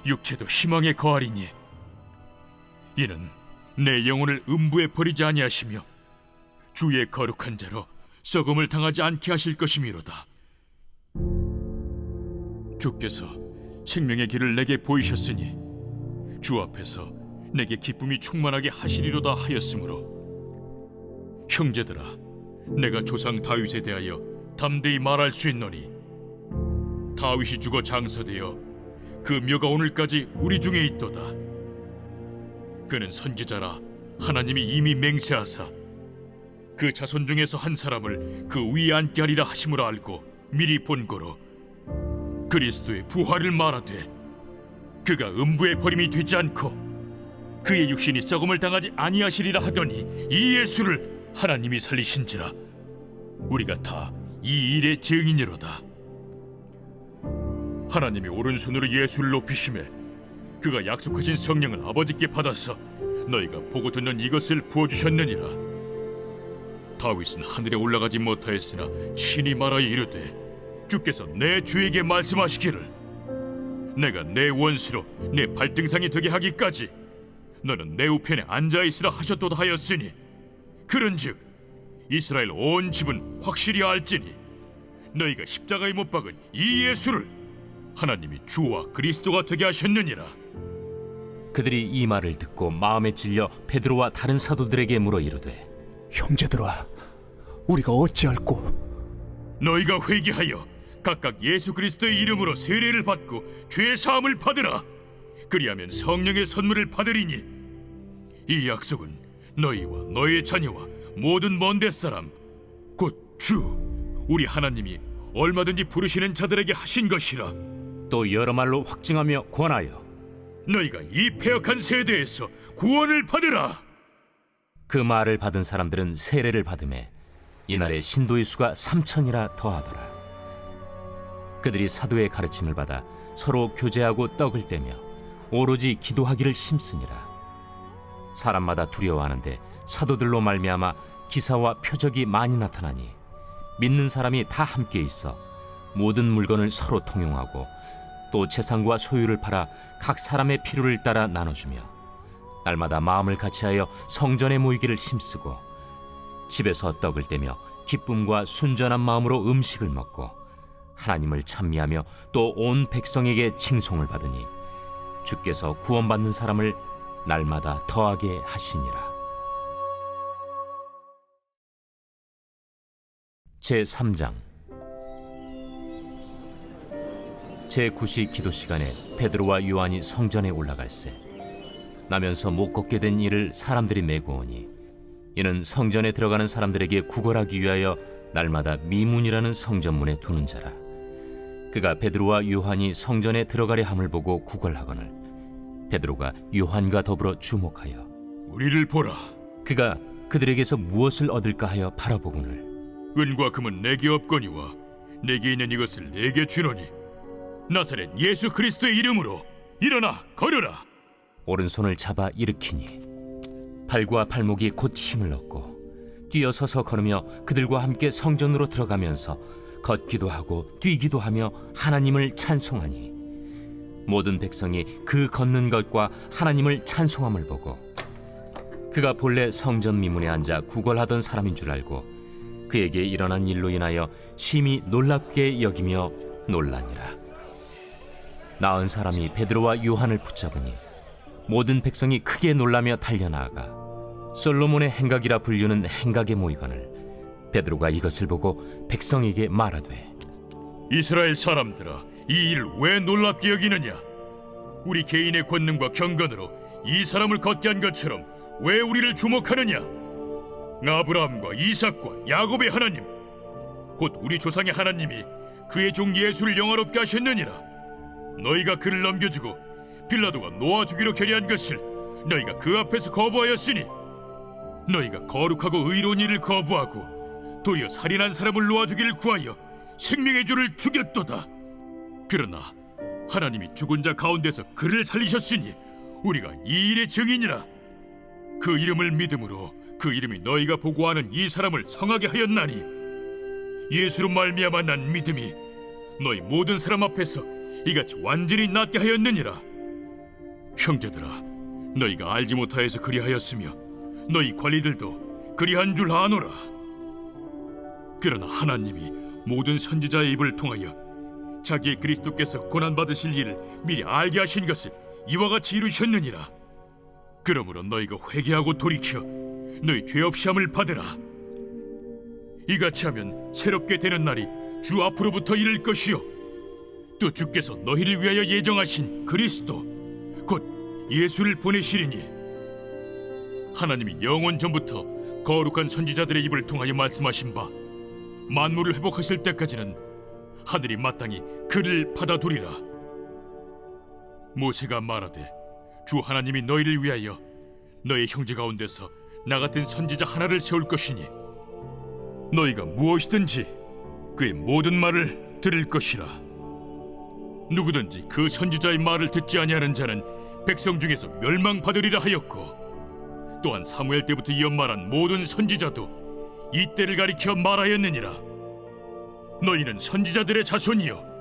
육체도 희망에 거하리니 이는 내 영혼을 음부에 버리지 아니하시며 주의 거룩한 자로 썩음을 당하지 않게 하실 것이미로다. 주께서 생명의 길을 내게 보이셨으니 주 앞에서 내게 기쁨이 충만하게 하시리로다 하였으므로 형제들아, 내가 조상 다윗에 대하여 담대히 말할 수 있노니 다윗이 죽어 장서되어 그 묘가 오늘까지 우리 중에 있도다. 그는 선지자라 하나님이 이미 맹세하사 그 자손 중에서 한 사람을 그 위에 앉게 하리라 하심으로 알고 미리 본고로 그리스도의 부활을 말하되 그가 음부에 버림이 되지 않고 그의 육신이 썩음을 당하지 아니하시리라 하더니 이 예수를 하나님이 살리신지라 우리가 다 이 일의 증인이로다. 하나님이 오른손으로 예수를 높이심에 그가 약속하신 성령을 아버지께 받아서 너희가 보고 듣는 이것을 부어주셨느니라. 다윗은 하늘에 올라가지 못하였으나 친히 말하여 이르되 주께서 내 주에게 말씀하시기를 내가 내 원수로 내 발등상이 되게 하기까지 너는 내 우편에 앉아있으라 하셨도다 하였으니 그런즉 이스라엘 온 집은 확실히 알지니 너희가 십자가에 못 박은 이 예수를 하나님이 주와 그리스도가 되게 하셨느니라. 그들이 이 말을 듣고 마음에 찔려 베드로와 다른 사도들에게 물어 이르되 형제들아, 우리가 어찌할꼬? 너희가 회개하여 각각 예수 그리스도의 이름으로 세례를 받고 죄 사함을 받으라. 그리하면 성령의 선물을 받으리니 이 약속은 너희와 너희의 자녀와 모든 먼데 사람 곧 주 우리 하나님이 얼마든지 부르시는 자들에게 하신 것이라. 또 여러 말로 확증하며 권하여 너희가 이 패역한 세대에서 구원을 받으라. 그 말을 받은 사람들은 세례를 받음에 이날에 신도의 수가 3,000이라 더하더라. 그들이 사도의 가르침을 받아 서로 교제하고 떡을 떼며 오로지 기도하기를 힘쓰니라. 사람마다 두려워하는데 사도들로 말미암아 기사와 표적이 많이 나타나니 믿는 사람이 다 함께 있어 모든 물건을 서로 통용하고 또 재산과 소유를 팔아 각 사람의 필요를 따라 나눠주며 날마다 마음을 같이하여 성전에 모이기를 힘쓰고 집에서 떡을 떼며 기쁨과 순전한 마음으로 음식을 먹고 하나님을 찬미하며 또 온 백성에게 칭송을 받으니 주께서 구원받는 사람을 날마다 더하게 하시니라. 제3장 제9시 기도 시간에 베드로와 요한이 성전에 올라갈새 나면서 못 걷게 된 이를 사람들이 메고 오니 이는 성전에 들어가는 사람들에게 구걸하기 위하여 날마다 미문이라는 성전문에 두는 자라. 그가 베드로와 요한이 성전에 들어가려 함을 보고 구걸하거늘 베드로가 요한과 더불어 주목하여 우리를 보라. 그가 그들에게서 무엇을 얻을까 하여 바라보거늘 은과 금은 내게 없거니와 내게 있는 이것을 내게 주노니 나사렛 예수 그리스도의 이름으로 일어나 걸으라. 오른손을 잡아 일으키니 발과 발목이 곧 힘을 얻고 뛰어서서 걸으며 그들과 함께 성전으로 들어가면서 걷기도 하고 뛰기도 하며 하나님을 찬송하니 모든 백성이 그 걷는 것과 하나님을 찬송함을 보고 그가 본래 성전 미문에 앉아 구걸하던 사람인 줄 알고 그에게 일어난 일로 인하여 심히 놀랍게 여기며 놀라니라. 나은 사람이 베드로와 요한을 붙잡으니 모든 백성이 크게 놀라며 달려나아가 솔로몬의 행각이라 불리는 행각에 모이거늘 베드로가 이것을 보고 백성에게 말하되 이스라엘 사람들아, 이 일을 왜 놀랍게 여기느냐? 우리 개인의 권능과 경건으로 이 사람을 걷게 한 것처럼 왜 우리를 주목하느냐? 아브라함과 이삭과 야곱의 하나님 곧 우리 조상의 하나님이 그의 종 예수를 영화롭게 하셨느니라. 너희가 그를 넘겨주고 빌라도가 놓아주기로 결의한 것을 너희가 그 앞에서 거부하였으니 너희가 거룩하고 의로운 일을 거부하고 도리어 살인한 사람을 놓아주기를 구하여 생명의 주를 죽였도다. 그러나 하나님이 죽은 자 가운데서 그를 살리셨으니 우리가 이 일의 증인이라. 그 이름을 믿음으로 그 이름이 너희가 보고하는 이 사람을 성하게 하였나니 예수로 말미암아 난 믿음이 너희 모든 사람 앞에서 이같이 완전히 낫게 하였느니라. 형제들아, 너희가 알지 못하여서 그리하였으며 너희 관리들도 그리한 줄 아노라. 그러나 하나님이 모든 선지자의 입을 통하여 자기의 그리스도께서 고난받으실 일을 미리 알게 하신 것을 이와 같이 이루셨느니라. 그러므로 너희가 회개하고 돌이켜 너희 죄 없이 함을 받으라. 이같이 하면 새롭게 되는 날이 주 앞으로부터 이를 것이요 또 주께서 너희를 위하여 예정하신 그리스도 곧 예수를 보내시리니 하나님이 영원 전부터 거룩한 선지자들의 입을 통하여 말씀하신 바 만물을 회복하실 때까지는 하늘이 마땅히 그를 받아두리라. 모세가 말하되 주 하나님이 너희를 위하여 너희 형제 가운데서 나 같은 선지자 하나를 세울 것이니 너희가 무엇이든지 그의 모든 말을 들을 것이라. 누구든지 그 선지자의 말을 듣지 아니하는 자는 백성 중에서 멸망받으리라 하였고, 또한 사무엘 때부터 이어 말한 모든 선지자도 이 때를 가리켜 말하였느니라. 너희는 선지자들의 자손이요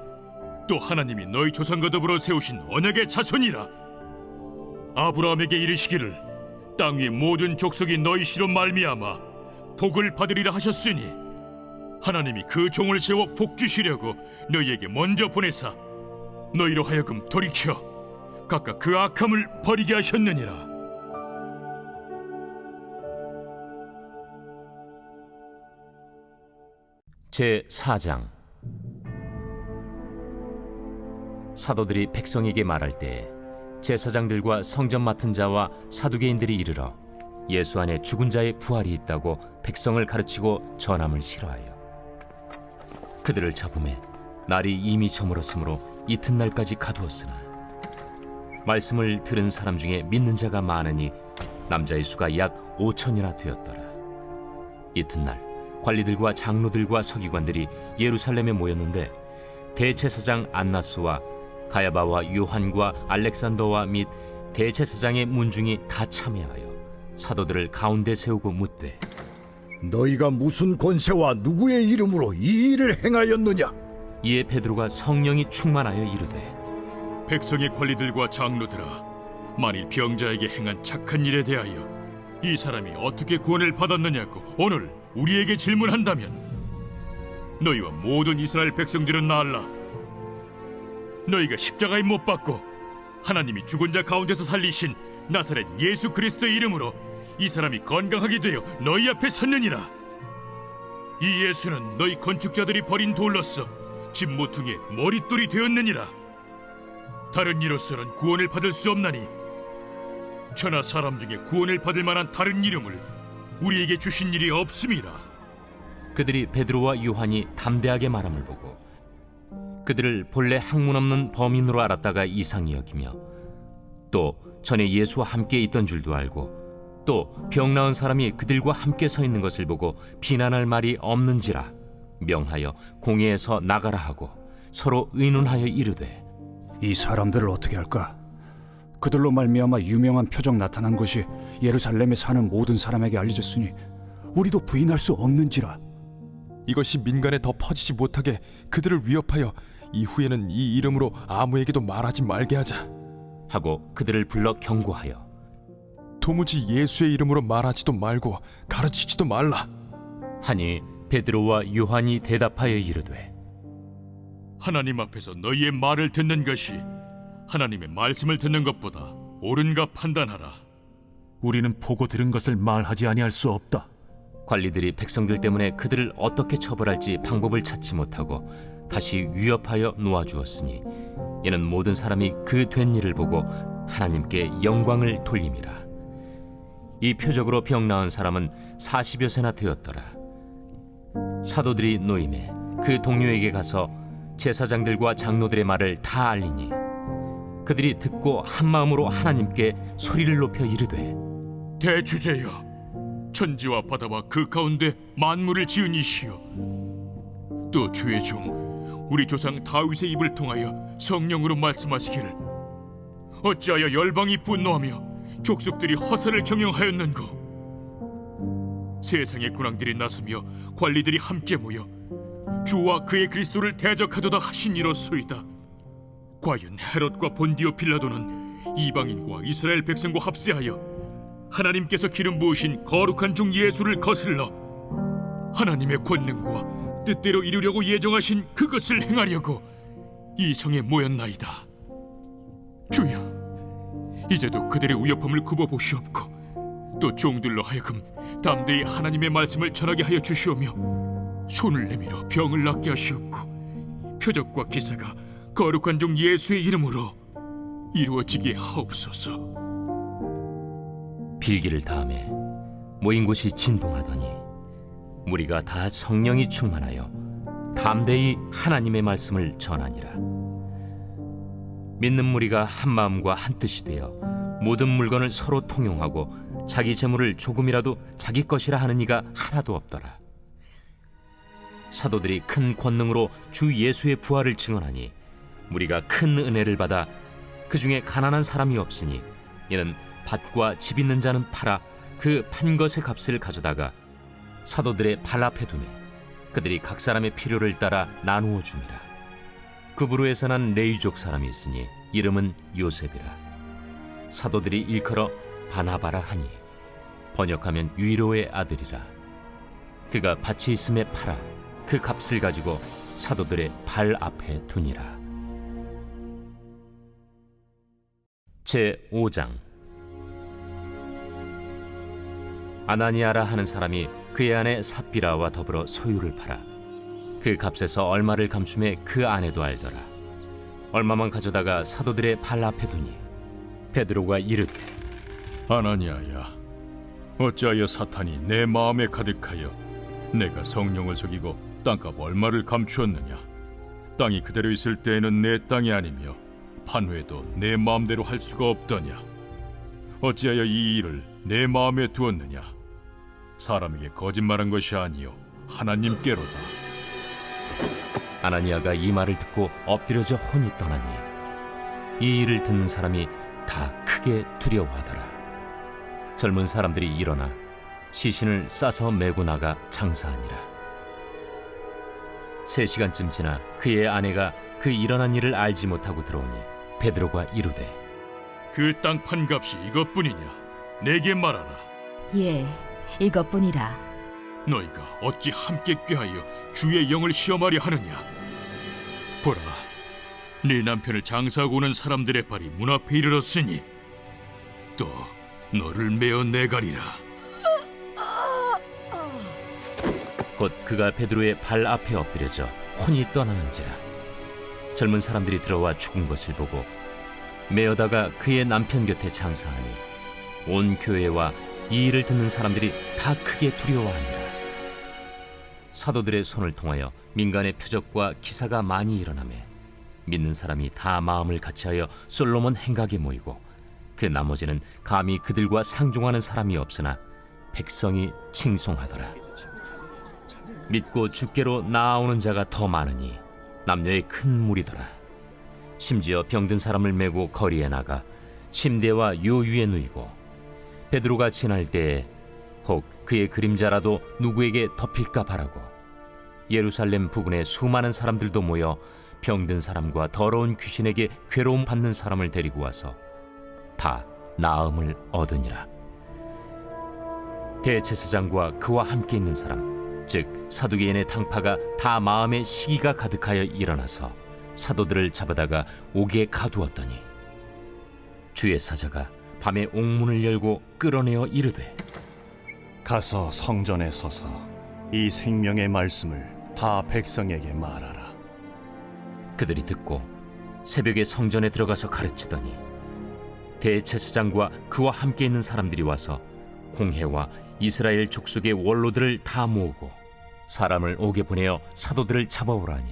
또 하나님이 너희 조상과 더불어 세우신 언약의 자손이라. 아브라함에게 이르시기를 땅 위의 모든 족속이 너희 씨로 말미암아 복을 받으리라 하셨으니, 하나님이 그 종을 세워 복 주시려고 너희에게 먼저 보내사 너희로 하여금 돌이켜 각각 그 악함을 버리게 하셨느니라. 제4장. 사도들이 백성에게 말할 때 제사장들과 성전 맡은 자와 사두개인들이 이르러 예수 안에 죽은 자의 부활이 있다고 백성을 가르치고 전함을 싫어하여 그들을 잡음에 날이 이미 저물었으므로 이튿날까지 가두었으나, 말씀을 들은 사람 중에 믿는 자가 많으니 남자의 수가 약 5천이나 되었더라. 이튿날 관리들과 장로들과 서기관들이 예루살렘에 모였는데, 대제사장 안나스와 가야바와 요한과 알렉산더와 및 대제사장의 문중이 다 참여하여 사도들을 가운데 세우고 묻되, 너희가 무슨 권세와 누구의 이름으로 이 일을 행하였느냐? 이에 베드로가 성령이 충만하여 이르되, 백성의 관리들과 장로들아, 만일 병자에게 행한 착한 일에 대하여 이 사람이 어떻게 구원을 받았느냐고 오늘 우리에게 질문한다면, 너희와 모든 이스라엘 백성들은 알라. 너희가 십자가에 못 박고 하나님이 죽은 자 가운데서 살리신 나사렛 예수 그리스도의 이름으로 이 사람이 건강하게 되어 너희 앞에 섰느니라. 이 예수는 너희 건축자들이 버린 돌로서 집 모퉁이의 머릿돌이 되었느니라. 다른 이로서는 구원을 받을 수 없나니 천하 사람 중에 구원을 받을 만한 다른 이름을 우리에게 주신 일이 없음이라. 그들이 베드로와 요한이 담대하게 말함을 보고 그들을 본래 학문 없는 범인으로 알았다가 이상히 여기며, 또 전에 예수와 함께 있던 줄도 알고, 또 병 나은 사람이 그들과 함께 서 있는 것을 보고 비난할 말이 없는지라 명하여 공회에서 나가라 하고 서로 의논하여 이르되, 이 사람들을 어떻게 할까? 그들로 말미암아 유명한 표적 나타난 것이 예루살렘에 사는 모든 사람에게 알려졌으니 우리도 부인할 수 없는지라. 이것이 민간에 더 퍼지지 못하게 그들을 위협하여 이후에는 이 이름으로 아무에게도 말하지 말게 하자 하고 그들을 불러 경고하여, 도무지 예수의 이름으로 말하지도 말고 가르치지도 말라 하니, 베드로와 요한이 대답하여 이르되, 하나님 앞에서 너희의 말을 듣는 것이 하나님의 말씀을 듣는 것보다 옳은가 판단하라. 우리는 보고 들은 것을 말하지 아니할 수 없다. 관리들이 백성들 때문에 그들을 어떻게 처벌할지 방법을 찾지 못하고 다시 위협하여 놓아주었으니, 이는 모든 사람이 그 된 일을 보고 하나님께 영광을 돌림이라. 이 표적으로 병 나은 사람은 40여 세나 되었더라. 사도들이 노임에 그 동료에게 가서 제사장들과 장로들의 말을 다 알리니, 그들이 듣고 한 마음으로 하나님께 소리를 높여 이르되, 대주제여, 천지와 바다와 그 가운데 만물을 지은 이시여, 또 주의 종 우리 조상 다윗의 입을 통하여 성령으로 말씀하시기를, 어찌하여 열방이 분노하며 족속들이 허사를 경영하였는고? 세상의 군왕들이 나서며 관리들이 함께 모여 주와 그의 그리스도를 대적하도다 하시니로소이다. 과연 헤롯과 본디오 빌라도는 이방인과 이스라엘 백성과 합세하여 하나님께서 기름 부으신 거룩한 종 예수를 거슬러 하나님의 권능과 뜻대로 이루려고 예정하신 그것을 행하려고 이 성에 모였나이다. 주여, 이제도 그들의 위협함을 굽어보시옵고, 또 종들로 하여금 담대히 하나님의 말씀을 전하게 하여 주시오며, 손을 내밀어 병을 낫게 하시옵고, 표적과 기사가 거룩한 종 예수의 이름으로 이루어지게 하옵소서. 빌기를 다음에 모인 곳이 진동하더니 무리가 다 성령이 충만하여 담대히 하나님의 말씀을 전하니라. 믿는 무리가 한 마음과 한 뜻이 되어 모든 물건을 서로 통용하고 자기 재물을 조금이라도 자기 것이라 하는 이가 하나도 없더라. 사도들이 큰 권능으로 주 예수의 부활을 증언하니 무리가 큰 은혜를 받아 그 중에 가난한 사람이 없으니 이는 밭과 집 있는 자는 팔아 그 판 것의 값을 가져다가 사도들의 발 앞에 두매 그들이 각 사람의 필요를 따라 나누어 줍니다. 그부르에서 난 레위족 사람이 있으니 이름은 요셉이라. 사도들이 일컬어 바나바라 하니 번역하면 위로의 아들이라. 그가 밭이 있음에 팔아 그 값을 가지고 사도들의 발 앞에 두니라. 제 5장. 아나니아라 하는 사람이 그의 아내 삽비라와 더불어 소유를 팔아 그 값에서 얼마를 감춤해 그 아내도 알더라. 얼마만 가져다가 사도들의 발 앞에 두니 베드로가 이르되 아나니아야, 어찌하여 사탄이 내 마음에 가득하여 내가 성령을 속이고 땅값 얼마를 감추었느냐? 땅이 그대로 있을 때에는 내 땅이 아니며 판회도 내 마음대로 할 수가 없더냐? 어찌하여 이 일을 내 마음에 두었느냐? 사람에게 거짓말한 것이 아니요 하나님께로다. 아나니아가 이 말을 듣고 엎드려져 혼이 떠나니 이 일을 듣는 사람이 다 크게 두려워하더라. 젊은 사람들이 일어나 시신을 싸서 메고 나가 장사하니라. 3시간쯤 지나 그의 아내가 그 일어난 일을 알지 못하고 들어오니 베드로가 이르되 그 땅 판값이 이것뿐이냐? 내게 말하라. 예, 이것뿐이라. 너희가 어찌 함께 꾀하여 주의 영을 시험하려 하느냐? 보라, 네 남편을 장사하고 오는 사람들의 발이 문 앞에 이르렀으니 또 너를 메어 내가리라. 곧 그가 베드로의 발 앞에 엎드려져 혼이 떠나는지라. 젊은 사람들이 들어와 죽은 것을 보고 메어다가 그의 남편 곁에 장사하니 온 교회와 이 일을 듣는 사람들이 다 크게 두려워하니라. 사도들의 손을 통하여 민간의 표적과 기사가 많이 일어나매 믿는 사람이 다 마음을 같이하여 솔로몬 행각에 모이고 그 나머지는 감히 그들과 상종하는 사람이 없으나 백성이 칭송하더라. 믿고 주께로 나아오는 자가 더 많으니 남녀의 큰 무리더라. 심지어 병든 사람을 메고 거리에 나가 침대와 요 위에 누이고 베드로가 지날 때에 혹 그의 그림자라도 누구에게 덮일까 바라고 예루살렘 부근에 수많은 사람들도 모여 병든 사람과 더러운 귀신에게 괴로움 받는 사람을 데리고 와서 다 나음을 얻으니라. 대제사장과 그와 함께 있는 사람 즉 사두개인의 당파가 다 마음에 시기가 가득하여 일어나서 사도들을 잡아다가 옥에 가두었더니 주의 사자가 밤에 옥문을 열고 끌어내어 이르되 가서 성전에 서서 이 생명의 말씀을 다 백성에게 말하라. 그들이 듣고 새벽에 성전에 들어가서 가르치더니 대제사장과 그와 함께 있는 사람들이 와서 공회와 이스라엘 족속의 원로들을 다 모으고 사람을 옥에 보내어 사도들을 잡아오라니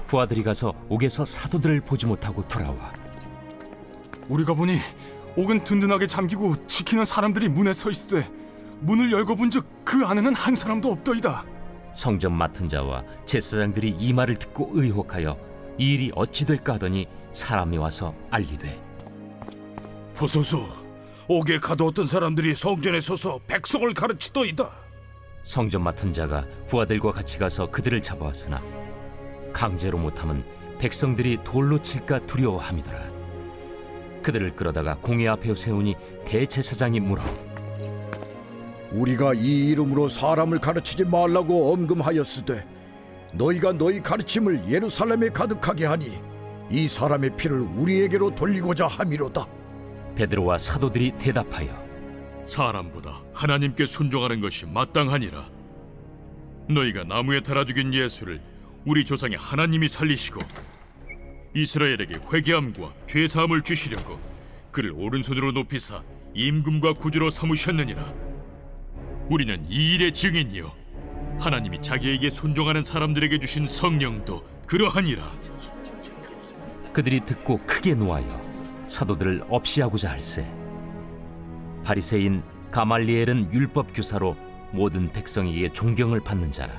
부하들이 가서 옥에서 사도들을 보지 못하고 돌아와 우리가 보니 옥은 든든하게 잠기고 지키는 사람들이 문에 서 있으되 문을 열고 본즉 그 안에는 한 사람도 없더이다. 성전 맡은 자와 제사장들이 이 말을 듣고 의혹하여 이 일이 어찌 될까 하더니 사람이 와서 알리되 보소서, 옥에 가두었던 사람들이 성전에 서서 백성을 가르치더이다. 성전 맡은 자가 부하들과 같이 가서 그들을 잡아왔으나 강제로 못하면 백성들이 돌로 칠까 두려워함이더라. 그들을 끌어다가 공회 앞에 세우니 대제사장이 물어 우리가 이 이름으로 사람을 가르치지 말라고 엄금하였으되 너희가 너희 가르침을 예루살렘에 가득하게 하니 이 사람의 피를 우리에게로 돌리고자 함이로다. 베드로와 사도들이 대답하여 사람보다 하나님께 순종하는 것이 마땅하니라. 너희가 나무에 달아 죽인 예수를 우리 조상의 하나님이 살리시고 이스라엘에게 회개함과 죄사함을 주시려고 그를 오른손으로 높이사 임금과 구주로 삼으셨느니라. 우리는 이 일의 증인이요 하나님이 자기에게 순종하는 사람들에게 주신 성령도 그러하니라. 그들이 듣고 크게 노하여 사도들을 없이하고자 할세 바리새인 가말리엘은 율법 교사로 모든 백성에게 존경을 받는 자라.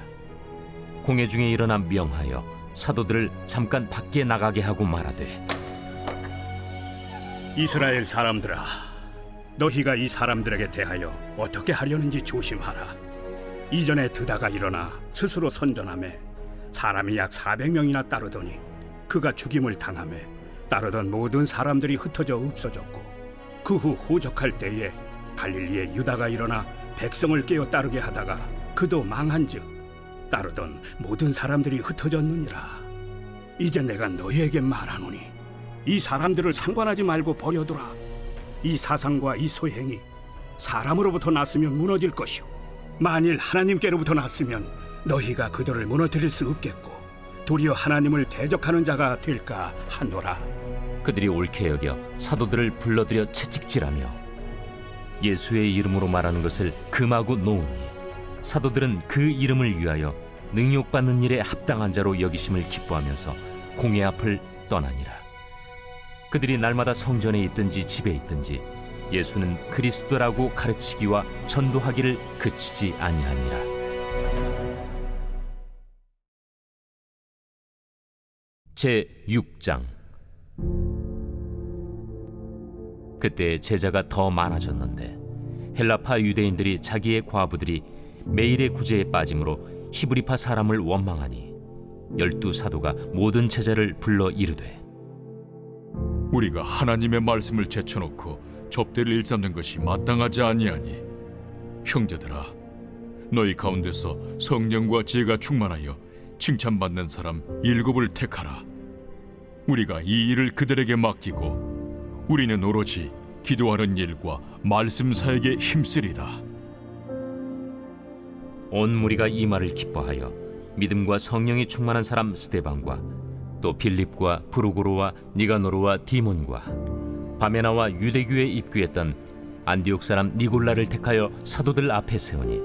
공회 중에 일어나 명하여 사도들을 잠깐 밖에 나가게 하고 말하되, 이스라엘 사람들아, 너희가 이 사람들에게 대하여 어떻게 하려는지 조심하라. 이전에 드다가 일어나 스스로 선전하매 사람이 약 400명이나 따르더니 그가 죽임을 당하매 따르던 모든 사람들이 흩어져 없어졌고, 그 후 호적할 때에 갈릴리에 유다가 일어나 백성을 깨어 따르게 하다가 그도 망한즉 따르던 모든 사람들이 흩어졌느니라. 이제 내가 너희에게 말하노니 이 사람들을 상관하지 말고 버려두라. 이 사상과 이 소행이 사람으로부터 났으면 무너질 것이요, 만일 하나님께로부터 났으면 너희가 그들을 무너뜨릴 수 없겠고 도리어 하나님을 대적하는 자가 될까 하노라. 그들이 옳게 여겨 사도들을 불러들여 채찍질하며 예수의 이름으로 말하는 것을 금하고 놓으니, 사도들은 그 이름을 위하여 능욕받는 일에 합당한 자로 여기심을 기뻐하면서 공회 앞을 떠나니라. 그들이 날마다 성전에 있든지 집에 있든지 예수는 그리스도라고 가르치기와 전도하기를 그치지 아니하니라. 제 6장. 그때 제자가 더 많아졌는데 헬라파 유대인들이 자기의 과부들이 매일의 구제에 빠짐으로 히브리파 사람을 원망하니 12사도가 모든 제자를 불러 이르되, 우리가 하나님의 말씀을 제쳐놓고 접대를 일삼는 것이 마땅하지 아니하니, 형제들아, 너희 가운데서 성령과 지혜가 충만하여 칭찬받는 사람 7을 택하라. 우리가 이 일을 그들에게 맡기고 우리는 오로지 기도하는 일과 말씀 사역에 힘쓰리라. 온 무리가 이 말을 기뻐하여 믿음과 성령이 충만한 사람 스데반과 또 빌립과 브루고로와 니가노르와 디몬과 바메나와 유대교에 입교했던 안디옥 사람 니골라를 택하여 사도들 앞에 세우니,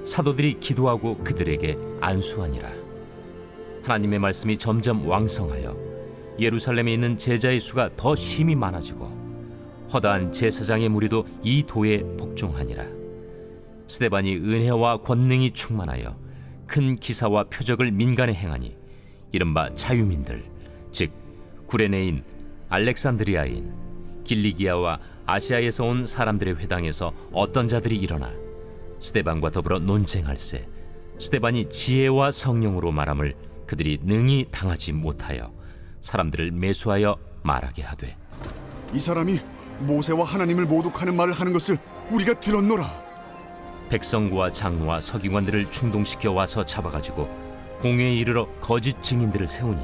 사도들이 기도하고 그들에게 안수하니라. 하나님의 말씀이 점점 왕성하여 예루살렘에 있는 제자의 수가 더 심히 많아지고 허다한 제사장의 무리도 이 도에 복종하니라. 스데반이 은혜와 권능이 충만하여 큰 기사와 표적을 민간에 행하니, 이른바 자유민들, 즉 구레네인, 알렉산드리아인, 길리기아와 아시아에서 온 사람들의 회당에서 어떤 자들이 일어나 스데반과 더불어 논쟁할세, 스데반이 지혜와 성령으로 말함을 그들이 능히 당하지 못하여 사람들을 매수하여 말하게 하되, 이 사람이 모세와 하나님을 모독하는 말을 하는 것을 우리가 들었노라. 백성과 장로와 서기관들을 충동시켜 와서 잡아가지고 공회에 이르러 거짓 증인들을 세우니,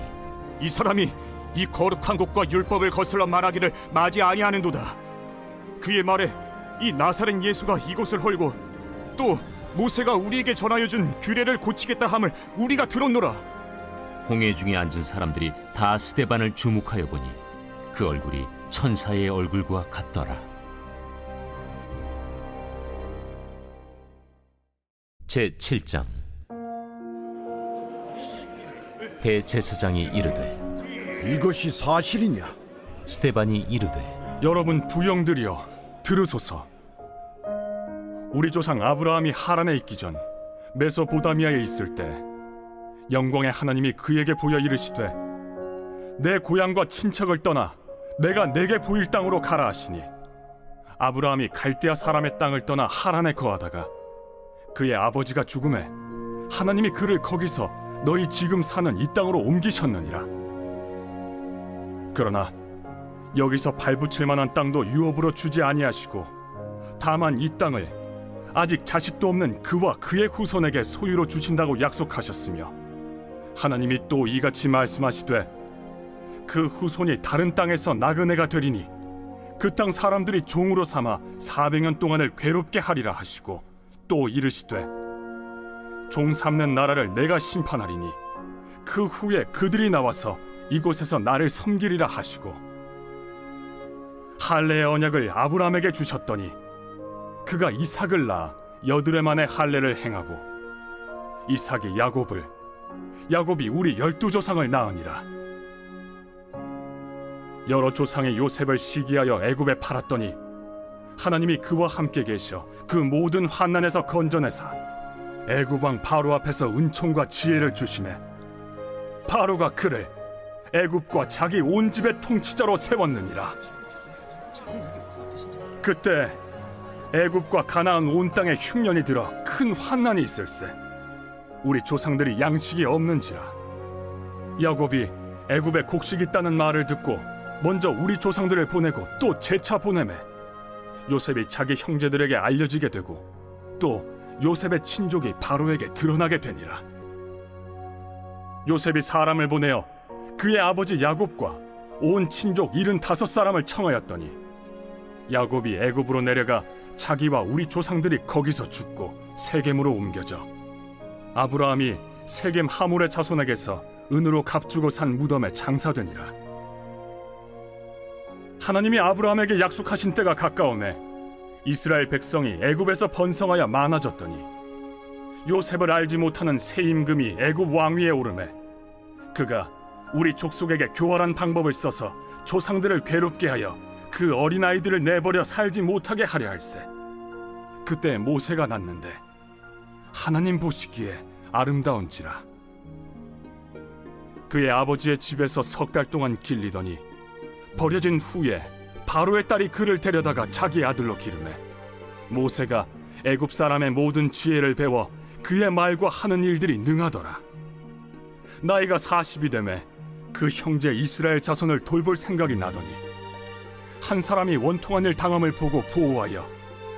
이 사람이 이 거룩한 곳과 율법을 거슬러 말하기를 마지 아니하는도다. 그의 말에 이 나사렛 예수가 이곳을 헐고 또 모세가 우리에게 전하여 준 규례를 고치겠다 함을 우리가 들었노라. 공회 중에 앉은 사람들이 다 스데반을 주목하여 보니 그 얼굴이 천사의 얼굴과 같더라. 제 7장. 대제사장이 이르되, 이것이 사실이냐? 스데반이 이르되, 여러분 부영들이여 들으소서. 우리 조상 아브라함이 하란에 있기 전 메소보다미아에 있을 때 영광의 하나님이 그에게 보여 이르시되, 내 고향과 친척을 떠나 내가 내게 보일 땅으로 가라 하시니, 아브라함이 갈대아 사람의 땅을 떠나 하란에 거하다가 그의 아버지가 죽음에 하나님이 그를 거기서 너희 지금 사는 이 땅으로 옮기셨느니라. 그러나 여기서 발붙일 만한 땅도 유업으로 주지 아니하시고 다만 이 땅을 아직 자식도 없는 그와 그의 후손에게 소유로 주신다고 약속하셨으며, 하나님이 또 이같이 말씀하시되 그 후손이 다른 땅에서 나그네가 되리니 그 땅 사람들이 종으로 삼아 400년 동안을 괴롭게 하리라 하시고, 또 이르시되 종 삼는 나라를 내가 심판하리니 그 후에 그들이 나와서 이곳에서 나를 섬기리라 하시고, 할례의 언약을 아브라함에게 주셨더니 그가 이삭을 낳아 여드레 만에 할례를 행하고, 이삭이 야곱을, 야곱이 우리 12조상을 낳으니라. 여러 조상의 요셉을 시기하여 애굽에 팔았더니 하나님이 그와 함께 계셔 그 모든 환난에서 건져내사 애굽 왕 바로 앞에서 은총과 지혜를 주시매 바로가 그를 애굽과 자기 온 집의 통치자로 세웠느니라. 그때 애굽과 가나안 온 땅에 흉년이 들어 큰 환난이 있을세. 우리 조상들이 양식이 없는지라. 야곱이 애굽에 곡식 있다는 말을 듣고 먼저 우리 조상들을 보내고 또 재차 보내매 요셉이 자기 형제들에게 알려지게 되고 또 요셉의 친족이 바로에게 드러나게 되니라. 요셉이 사람을 보내어 그의 아버지 야곱과 온 친족 75사람을 청하였더니 야곱이 애굽으로 내려가 자기와 우리 조상들이 거기서 죽고 세겜으로 옮겨져 아브라함이 세겜 하몰의 자손에게서 은으로 값주고 산 무덤에 장사되니라. 하나님이 아브라함에게 약속하신 때가 가까우매 이스라엘 백성이 애굽에서 번성하여 많아졌더니 요셉을 알지 못하는 새 임금이 애굽 왕위에 오르매 그가 우리 족속에게 교활한 방법을 써서 조상들을 괴롭게 하여 그 어린아이들을 내버려 살지 못하게 하려 할세. 그때 모세가 났는데 하나님 보시기에 아름다운지라. 그의 아버지의 집에서 석 달 동안 길리더니 버려진 후에 바로의 딸이 그를 데려다가 자기 아들로 기르매 모세가 애굽 사람의 모든 지혜를 배워 그의 말과 하는 일들이 능하더라. 나이가 40이 되매 그 형제 이스라엘 자손을 돌볼 생각이 나더니 한 사람이 원통한 일 당함을 보고 보호하여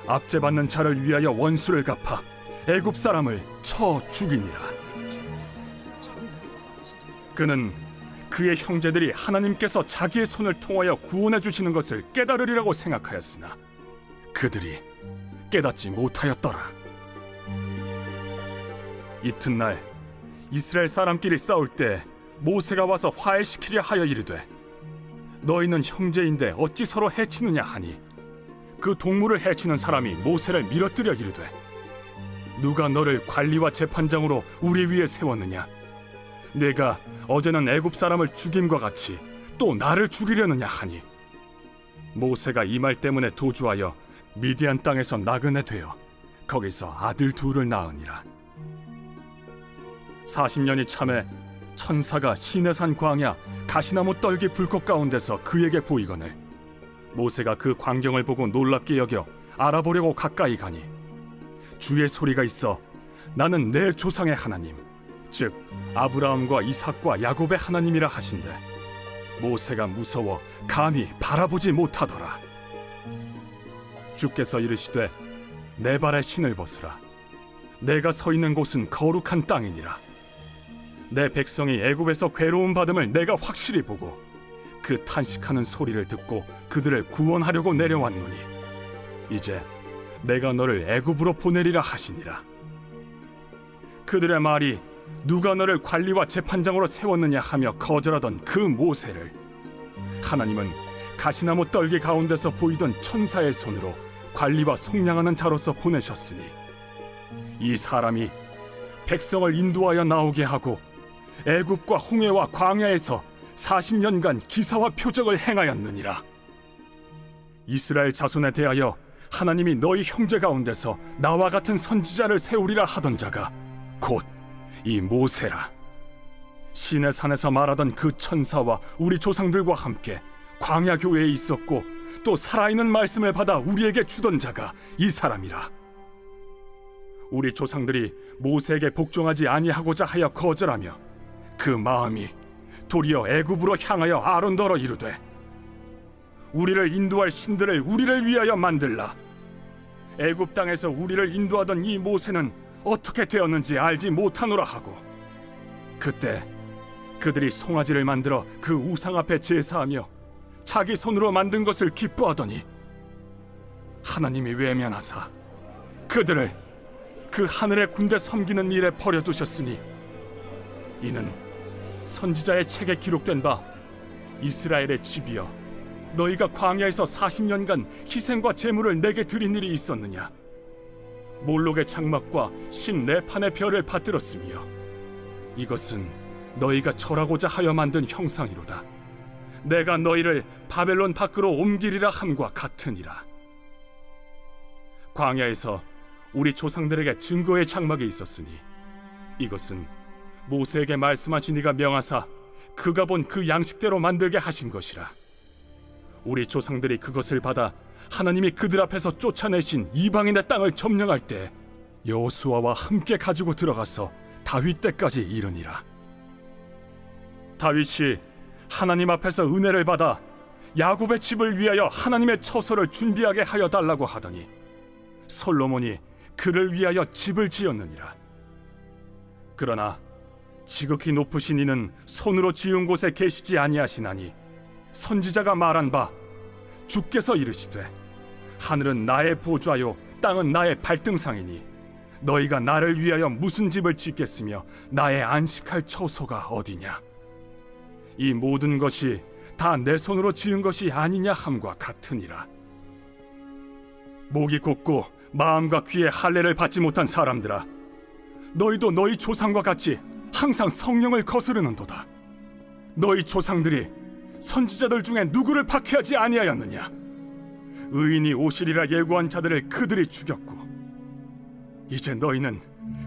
압제받는 자를 위하여 원수를 갚아 애굽 사람을 쳐 죽이니라. 그는 그의 형제들이 하나님께서 자기의 손을 통하여 구원해 주시는 것을 깨달으리라고 생각하였으나 그들이 깨닫지 못하였더라. 이튿날 이스라엘 사람끼리 싸울 때 모세가 와서 화해시키려 하여 이르되 너희는 형제인데 어찌 서로 해치느냐 하니 그 동물을 해치는 사람이 모세를 밀어뜨려 이르되 누가 너를 관리와 재판장으로 우리 위에 세웠느냐? 내가 어제는 애굽 사람을 죽임과 같이 또 나를 죽이려느냐 하니 모세가 이 말 때문에 도주하여 미디안 땅에서 나그네 되어 거기서 아들 둘을 낳으니라. 40년이 참에 천사가 시내산 광야 가시나무 떨기 불꽃 가운데서 그에게 보이거늘 모세가 그 광경을 보고 놀랍게 여겨 알아보려고 가까이 가니 주의 소리가 있어 나는 내 조상의 하나님 즉 아브라함과 이삭과 야곱의 하나님이라 하신대 모세가 무서워 감히 바라보지 못하더라. 주께서 이르시되 내 발에 신을 벗으라. 내가 서 있는 곳은 거룩한 땅이니라. 내 백성이 애굽에서 괴로움 받음을 내가 확실히 보고 그 탄식하는 소리를 듣고 그들을 구원하려고 내려왔노니 이제 내가 너를 애굽으로 보내리라 하시니라. 그들의 말이 누가 너를 관리와 재판장으로 세웠느냐 하며 거절하던 그 모세를 하나님은 가시나무 떨기 가운데서 보이던 천사의 손으로 관리와 속량하는 자로서 보내셨으니 이 사람이 백성을 인도하여 나오게 하고 애굽과 홍해와 광야에서 40년간 기사와 표적을 행하였느니라. 이스라엘 자손에 대하여 하나님이 너희 형제 가운데서 나와 같은 선지자를 세우리라 하던 자가 곧 이 모세라. 시내 산에서 말하던 그 천사와 우리 조상들과 함께 광야 교회에 있었고 또 살아있는 말씀을 받아 우리에게 주던 자가 이 사람이라. 우리 조상들이 모세에게 복종하지 아니하고자 하여 거절하며 그 마음이 도리어 애굽으로 향하여 아론더러 이르되 우리를 인도할 신들을 우리를 위하여 만들라. 애굽 땅에서 우리를 인도하던 이 모세는 어떻게 되었는지 알지 못하노라 하고 그때 그들이 송아지를 만들어 그 우상 앞에 제사하며 자기 손으로 만든 것을 기뻐하더니 하나님이 외면하사 그들을 그 하늘의 군대 섬기는 일에 버려두셨으니 이는 선지자의 책에 기록된 바 이스라엘의 집이여 너희가 광야에서 40년간 희생과 제물을 내게 드린 일이 있었느냐? 몰록의 장막과 신 레판의 별을 받들었으며 이것은 너희가 절하고자 하여 만든 형상이로다. 내가 너희를 바벨론 밖으로 옮기리라 함과 같으니라. 광야에서 우리 조상들에게 증거의 장막이 있었으니 이것은 모세에게 말씀하신 이가 명하사 그가 본 그 양식대로 만들게 하신 것이라. 우리 조상들이 그것을 받아 하나님이 그들 앞에서 쫓아내신 이방인의 땅을 점령할 때 여호수아와 함께 가지고 들어가서 다윗 때까지 이르니라. 다윗이 하나님 앞에서 은혜를 받아 야곱의 집을 위하여 하나님의 처소를 준비하게 하여 달라고 하더니 솔로몬이 그를 위하여 집을 지었느니라. 그러나 지극히 높으신 이는 손으로 지은 곳에 계시지 아니하시나니 선지자가 말한 바 주께서 이르시되 하늘은 나의 보좌요 땅은 나의 발등상이니 너희가 나를 위하여 무슨 집을 짓겠으며 나의 안식할 처소가 어디냐. 이 모든 것이 다 내 손으로 지은 것이 아니냐 함과 같으니라. 목이 곧고 마음과 귀에 할례를 받지 못한 사람들아, 너희도 너희 조상과 같이 항상 성령을 거스르는도다. 너희 조상들이 선지자들 중에 누구를 박해하지 아니하였느냐. 의인이 오시리라 예고한 자들을 그들이 죽였고 이제 너희는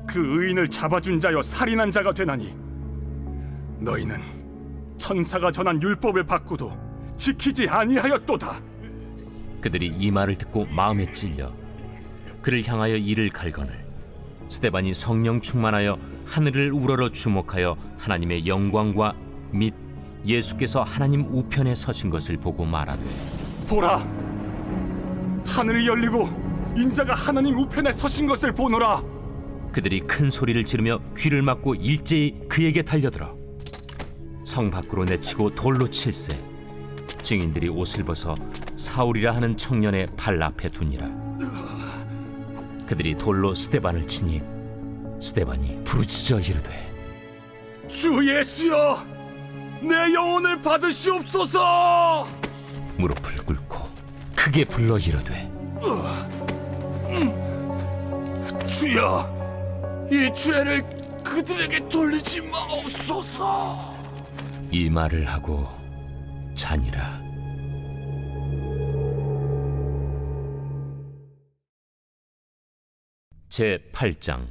그 의인을 잡아준 자여 살인한 자가 되나니 너희는 천사가 전한 율법을 받고도 지키지 아니하였도다. 그들이 이 말을 듣고 마음에 찔려 그를 향하여 이를 갈거늘 스데반이 성령 충만하여 하늘을 우러러 주목하여 하나님의 영광과 및 예수께서 하나님 우편에 서신 것을 보고 말하되 보라, 하늘이 열리고 인자가 하나님 우편에 서신 것을 보노라. 그들이 큰 소리를 지르며 귀를 막고 일제히 그에게 달려들어 성 밖으로 내치고 돌로 칠세. 증인들이 옷을 벗어 사울이라 하는 청년의 발 앞에 두니라. 그들이 돌로 스데반을 치니 스데반이 부르짖어 이르되 주 예수여, 내 영혼을 받으시옵소서. 무릎을 꿇고 크게 불러 이르되 주여, 이 죄를 그들에게 돌리지 마옵소서. 이 말을 하고 자니라. 제8장.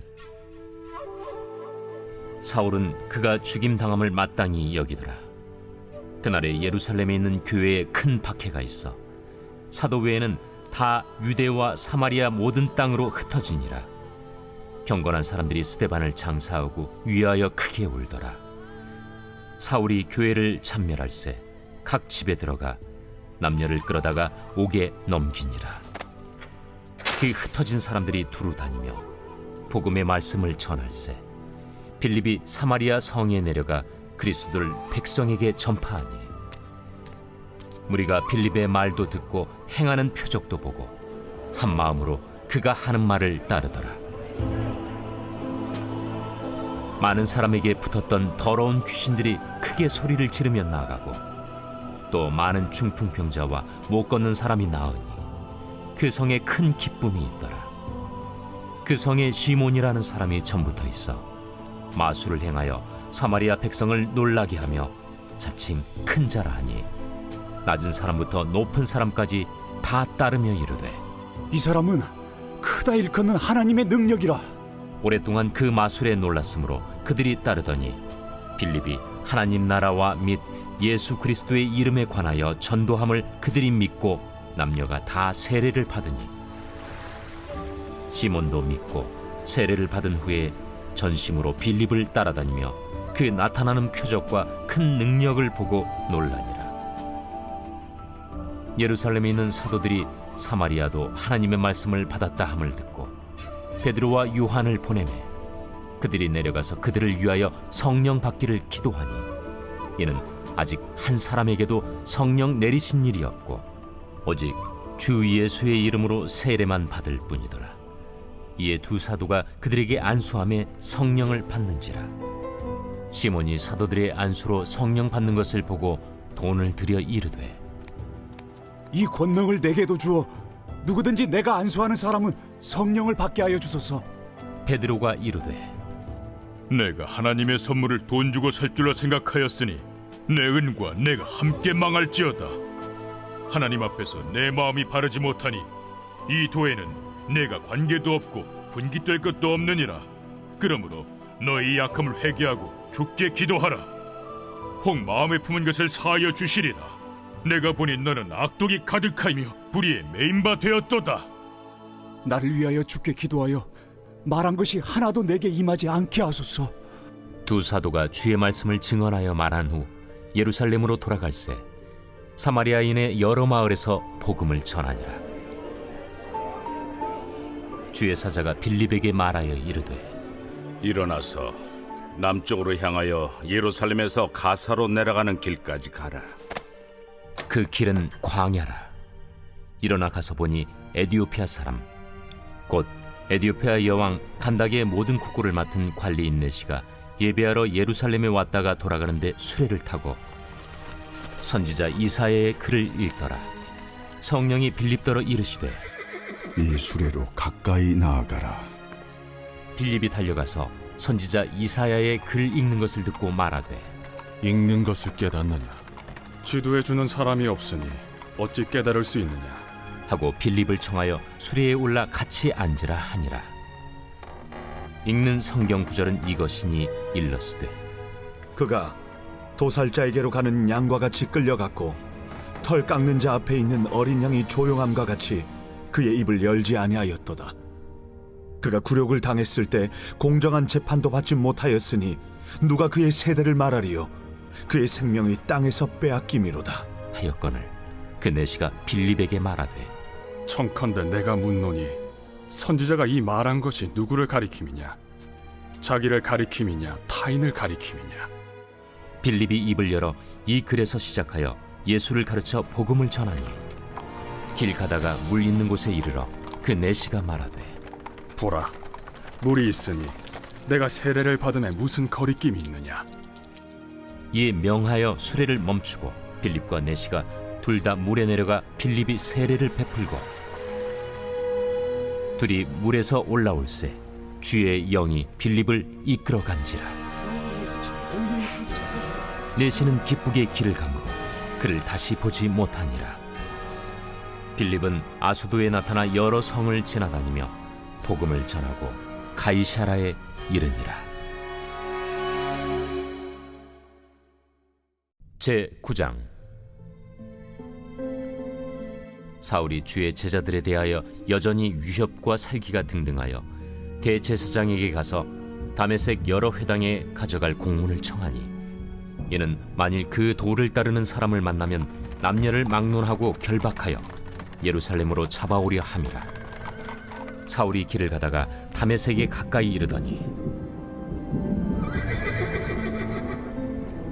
사울은 그가 죽임당함을 마땅히 여기더라. 그날에 예루살렘에 있는 교회에 큰 박해가 있어 사도 외에는 다 유대와 사마리아 모든 땅으로 흩어지니라. 경건한 사람들이 스데반을 장사하고 위하여 크게 울더라. 사울이 교회를 참멸할세 각 집에 들어가 남녀를 끌어다가 옥에 넘기니라. 그 흩어진 사람들이 두루 다니며 복음의 말씀을 전할세 빌립이 사마리아 성에 내려가 그리스도를 백성에게 전파하니 무리가 빌립의 말도 듣고 행하는 표적도 보고 한 마음으로 그가 하는 말을 따르더라. 많은 사람에게 붙었던 더러운 귀신들이 크게 소리를 지르며 나가고 또 많은 중풍병자와 못 걷는 사람이 나으니 그 성에 큰 기쁨이 있더라. 그 성에 시몬이라는 사람이 전부터 있어 마술을 행하여 사마리아 백성을 놀라게 하며 자칭 큰 자라 하니 낮은 사람부터 높은 사람까지 다 따르며 이르되 이 사람은 크다 일컫는 하나님의 능력이라. 오랫동안 그 마술에 놀랐으므로 그들이 따르더니 빌립이 하나님 나라와 및 예수 그리스도의 이름에 관하여 전도함을 그들이 믿고 남녀가 다 세례를 받으니 시몬도 믿고 세례를 받은 후에 전심으로 빌립을 따라다니며 그 나타나는 표적과 큰 능력을 보고 놀라니라. 예루살렘에 있는 사도들이 사마리아도 하나님의 말씀을 받았다 함을 듣고 베드로와 요한을 보내매 그들이 내려가서 그들을 위하여 성령 받기를 기도하니 이는 아직 한 사람에게도 성령 내리신 일이 없고 오직 주 예수의 이름으로 세례만 받을 뿐이더라. 이에 두 사도가 그들에게 안수하며 성령을 받는지라. 시몬이 사도들의 안수로 성령 받는 것을 보고 돈을 들여 이르되 이 권능을 내게도 주어 누구든지 내가 안수하는 사람은 성령을 받게 하여 주소서. 베드로가 이르되 내가 하나님의 선물을 돈 주고 살 줄로 생각하였으니 내 은과 내가 함께 망할지어다. 하나님 앞에서 내 마음이 바르지 못하니 이 도에는 내가 관계도 없고 분깃될 것도 없느니라. 그러므로 너희 약함을 회개하고 주께 기도하라. 혹 마음에 품은 것을 사하여 주시리라. 내가 보니 너는 악독이 가득하며 불의에 매인 바 되었도다. 나를 위하여 주께 기도하여 말한 것이 하나도 내게 임하지 않게 하소서. 두 사도가 주의 말씀을 증언하여 말한 후 예루살렘으로 돌아갈새 사마리아인의 여러 마을에서 복음을 전하니라. 주의 사자가 빌립에게 말하여 이르되 일어나서 남쪽으로 향하여 예루살렘에서 가사로 내려가는 길까지 가라. 그 길은 광야라. 일어나 가서 보니 에디오피아 사람 곧 에디오피아 여왕 간다게의 모든 국고를 맡은 관리인 네시가 예배하러 예루살렘에 왔다가 돌아가는데 수레를 타고 선지자 이사야의 글을 읽더라. 성령이 빌립더러 이르시되 이 수레로 가까이 나아가라. 빌립이 달려가서 선지자 이사야의 글 읽는 것을 듣고 말하되 읽는 것을 깨닫느냐? 지도해 주는 사람이 없으니 어찌 깨달을 수 있느냐. 하고 빌립을 청하여 수레에 올라 같이 앉으라 하니라. 읽는 성경 구절은 이것이니 일러스되 그가 도살자에게로 가는 양과 같이 끌려갔고 털 깎는 자 앞에 있는 어린 양이 조용함과 같이 그의 입을 열지 아니하였도다. 그가 굴욕을 당했을 때 공정한 재판도 받지 못하였으니 누가 그의 세대를 말하리요. 그의 생명이 땅에서 빼앗김이로다 하였거늘 그 내시가 빌립에게 말하되 청컨대 내가 묻노니 선지자가 이 말한 것이 누구를 가리킴이냐? 자기를 가리킴이냐 타인을 가리킴이냐? 빌립이 입을 열어 이 글에서 시작하여 예수를 가르쳐 복음을 전하니 길 가다가 물 있는 곳에 이르러 그 내시가 말하되 보라, 물이 있으니 내가 세례를 받음에 무슨 거리낌이 있느냐? 이에 명하여 수레를 멈추고 빌립과 내시가 둘 다 물에 내려가 빌립이 세례를 베풀고 둘이 물에서 올라올새 주의 영이 빌립을 이끌어 간지라. 내시는 기쁘게 길을 가므로 그를 다시 보지 못하니라. 빌립은 아소도에 나타나 여러 성을 지나다니며 복음을 전하고 가이사라에 이르니라. 제9장 사울이 주의 제자들에 대하여 여전히 위협과 살기가 등등하여 대제사장에게 가서 다메섹 여러 회당에 가져갈 공문을 청하니 이는 만일 그 도를 따르는 사람을 만나면 남녀를 막론하고 결박하여 예루살렘으로 잡아오려 함이라. 사울이 길을 가다가 다메섹에 가까이 이르더니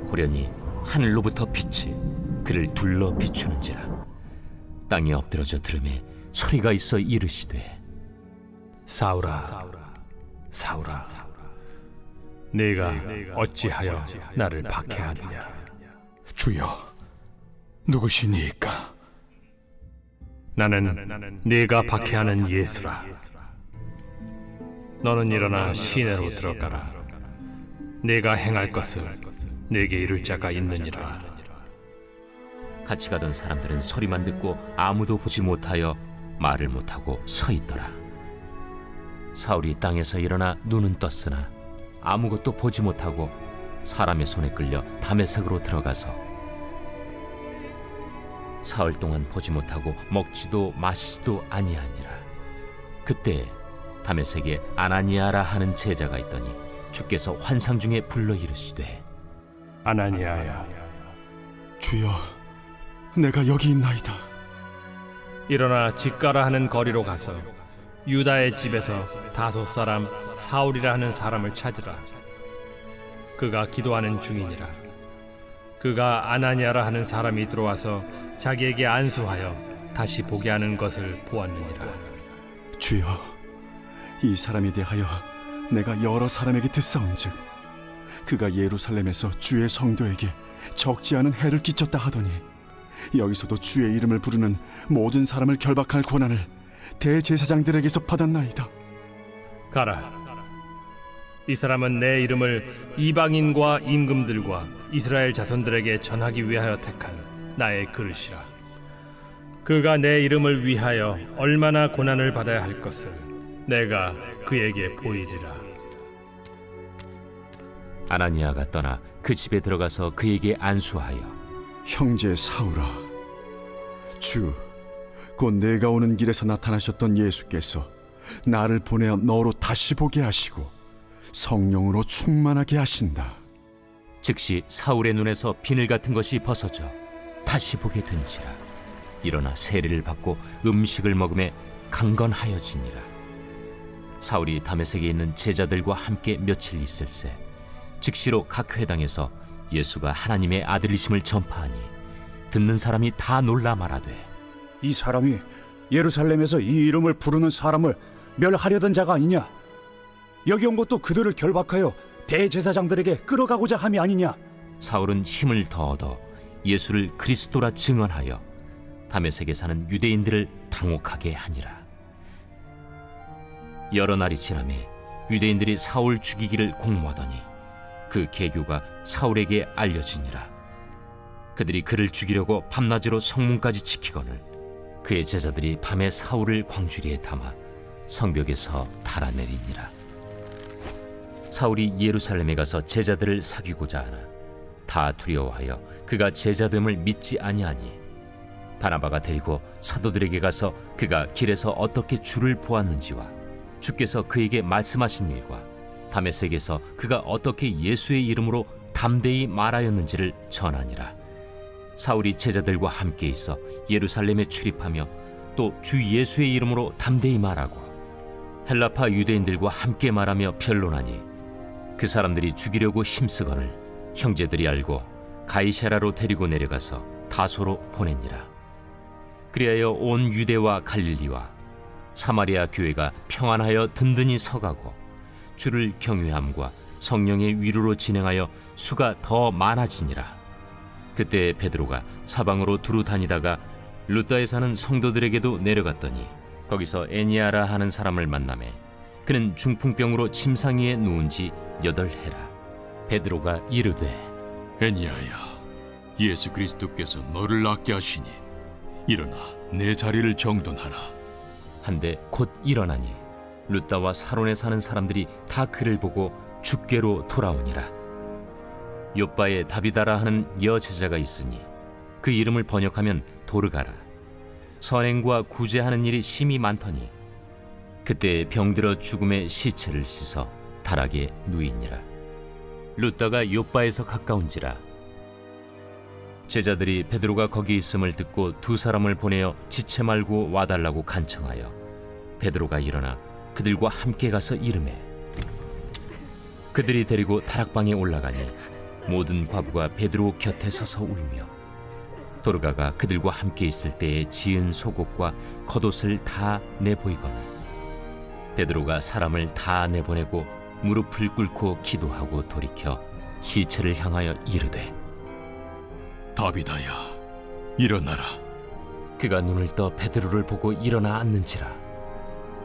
호련히 하늘로부터 빛이 그를 둘러 비추는지라. 땅에 엎드러져 들음에 소리가 있어 이르시되 사울아, 사울아, 네가 어찌하여 나를 박해하느냐? 주여, 누구시니까? 나는 네가 박해하는 예수라. 너는 일어나 시내로 들어가라. 네가 행할 것을 내게 이룰 자가 있느니라. 같이 가던 사람들은 소리만 듣고 아무도 보지 못하여 말을 못하고 서 있더라. 사울이 땅에서 일어나 눈은 떴으나 아무것도 보지 못하고 사람의 손에 끌려 다메섹으로 들어가서 사흘 동안 보지 못하고 먹지도 마시지도 아니하니라. 그때 다메섹에 아나니아라 하는 제자가 있더니 주께서 환상 중에 불러 이르시되 아나니아야. 주여, 내가 여기 있나이다. 일어나 집가라 하는 거리로 가서 유다의 집에서 다소 사람 사울이라 하는 사람을 찾으라. 그가 기도하는 중이니라. 그가 아나니아라 하는 사람이 들어와서 자기에게 안수하여 다시 보게 하는 것을 보았느니라. 주여, 이 사람에 대하여 내가 여러 사람에게 듣사온즉 그가 예루살렘에서 주의 성도에게 적지 않은 해를 끼쳤다 하더니 여기서도 주의 이름을 부르는 모든 사람을 결박할 권한을 대제사장들에게서 받았나이다. 가라. 이 사람은 내 이름을 이방인과 임금들과 이스라엘 자손들에게 전하기 위하여 택한 나의 그릇이라. 그가 내 이름을 위하여 얼마나 고난을 받아야 할 것을 내가 그에게 보이리라. 아나니아가 떠나 그 집에 들어가서 그에게 안수하여 형제 사울아, 주, 곧 내가 오는 길에서 나타나셨던 예수께서 나를 보내어 너로 다시 보게 하시고 성령으로 충만하게 하신다. 즉시 사울의 눈에서 비늘 같은 것이 벗어져 다시 보게 된지라. 일어나 세례를 받고 음식을 먹음에 강건하여지니라. 사울이 다메섹에 있는 제자들과 함께 며칠 있을새 즉시로 각 회당에서 예수가 하나님의 아들이심을 전파하니 듣는 사람이 다 놀라 말하되, 이 사람이 예루살렘에서 이 이름을 부르는 사람을 멸하려던 자가 아니냐? 여기 온 것도 그들을 결박하여 대제사장들에게 끌어가고자 함이 아니냐? 사울은 힘을 더 얻어 예수를 그리스도라 증언하여 다메섹에 사는 유대인들을 당혹하게 하니라. 여러 날이 지나매 유대인들이 사울 죽이기를 공모하더니 그 계교가 사울에게 알려지니라. 그들이 그를 죽이려고 밤낮으로 성문까지 지키거늘 그의 제자들이 밤에 사울을 광주리에 담아 성벽에서 달아내리니라. 사울이 예루살렘에 가서 제자들을 사귀고자 하나 다 두려워하여 그가 제자됨을 믿지 아니하니 바나바가 데리고 사도들에게 가서 그가 길에서 어떻게 주를 보았는지와 주께서 그에게 말씀하신 일과 다메섹에서 그가 어떻게 예수의 이름으로 담대히 말하였는지를 전하니라. 사울이 제자들과 함께 있어 예루살렘에 출입하며 또 주 예수의 이름으로 담대히 말하고 헬라파 유대인들과 함께 말하며 변론하니 그 사람들이 죽이려고 힘쓰거늘 형제들이 알고 가이사랴로 데리고 내려가서 다소로 보내니라. 그리하여 온 유대와 갈릴리와 사마리아 교회가 평안하여 든든히 서가고 주를 경외함과 성령의 위로로 진행하여 수가 더 많아지니라. 그때 베드로가 사방으로 두루 다니다가 루다에 사는 성도들에게도 내려갔더니 거기서 에니아라 하는 사람을 만나매 그는 중풍병으로 침상 위에 누운 지 8해라. 베드로가 이르되, 애니야야, 예수 그리스도께서 너를 낫게 하시니 일어나 내 자리를 정돈하라. 한데 곧 일어나니 루다와 사론에 사는 사람들이 다 그를 보고 주께로 돌아오니라. 요빠에 다비다라 하는 여제자가 있으니 그 이름을 번역하면 도르가라. 선행과 구제하는 일이 심히 많더니 그때 병들어 죽음의 시체를 씻어 다락에 누이니라. 루다가 요빠에서 가까운지라. 제자들이 베드로가 거기 있음을 듣고 2 사람을 보내어 지체 말고 와달라고 간청하여 베드로가 일어나 그들과 함께 가서 이르매 그들이 데리고 다락방에 올라가니 모든 과부가 베드로 곁에 서서 울며 도르가가 그들과 함께 있을 때에 지은 속옷과 겉옷을 다 내보이거늘 베드로가 사람을 다 내보내고 무릎을 꿇고 기도하고 돌이켜 시체를 향하여 이르되, 다비다야, 일어나라. 그가 눈을 떠 베드로를 보고 일어나 앉는지라.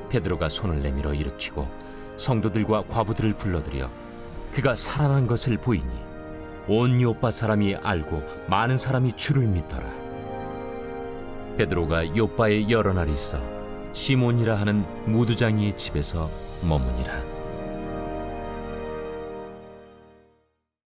베드로가 손을 내밀어 일으키고 성도들과 과부들을 불러들여 그가 살아난 것을 보이니 온 요빠 사람이 알고 많은 사람이 주를 믿더라. 베드로가 요빠에 여러 날 있어 시몬이라 하는 무두장이의 집에서 머무니라.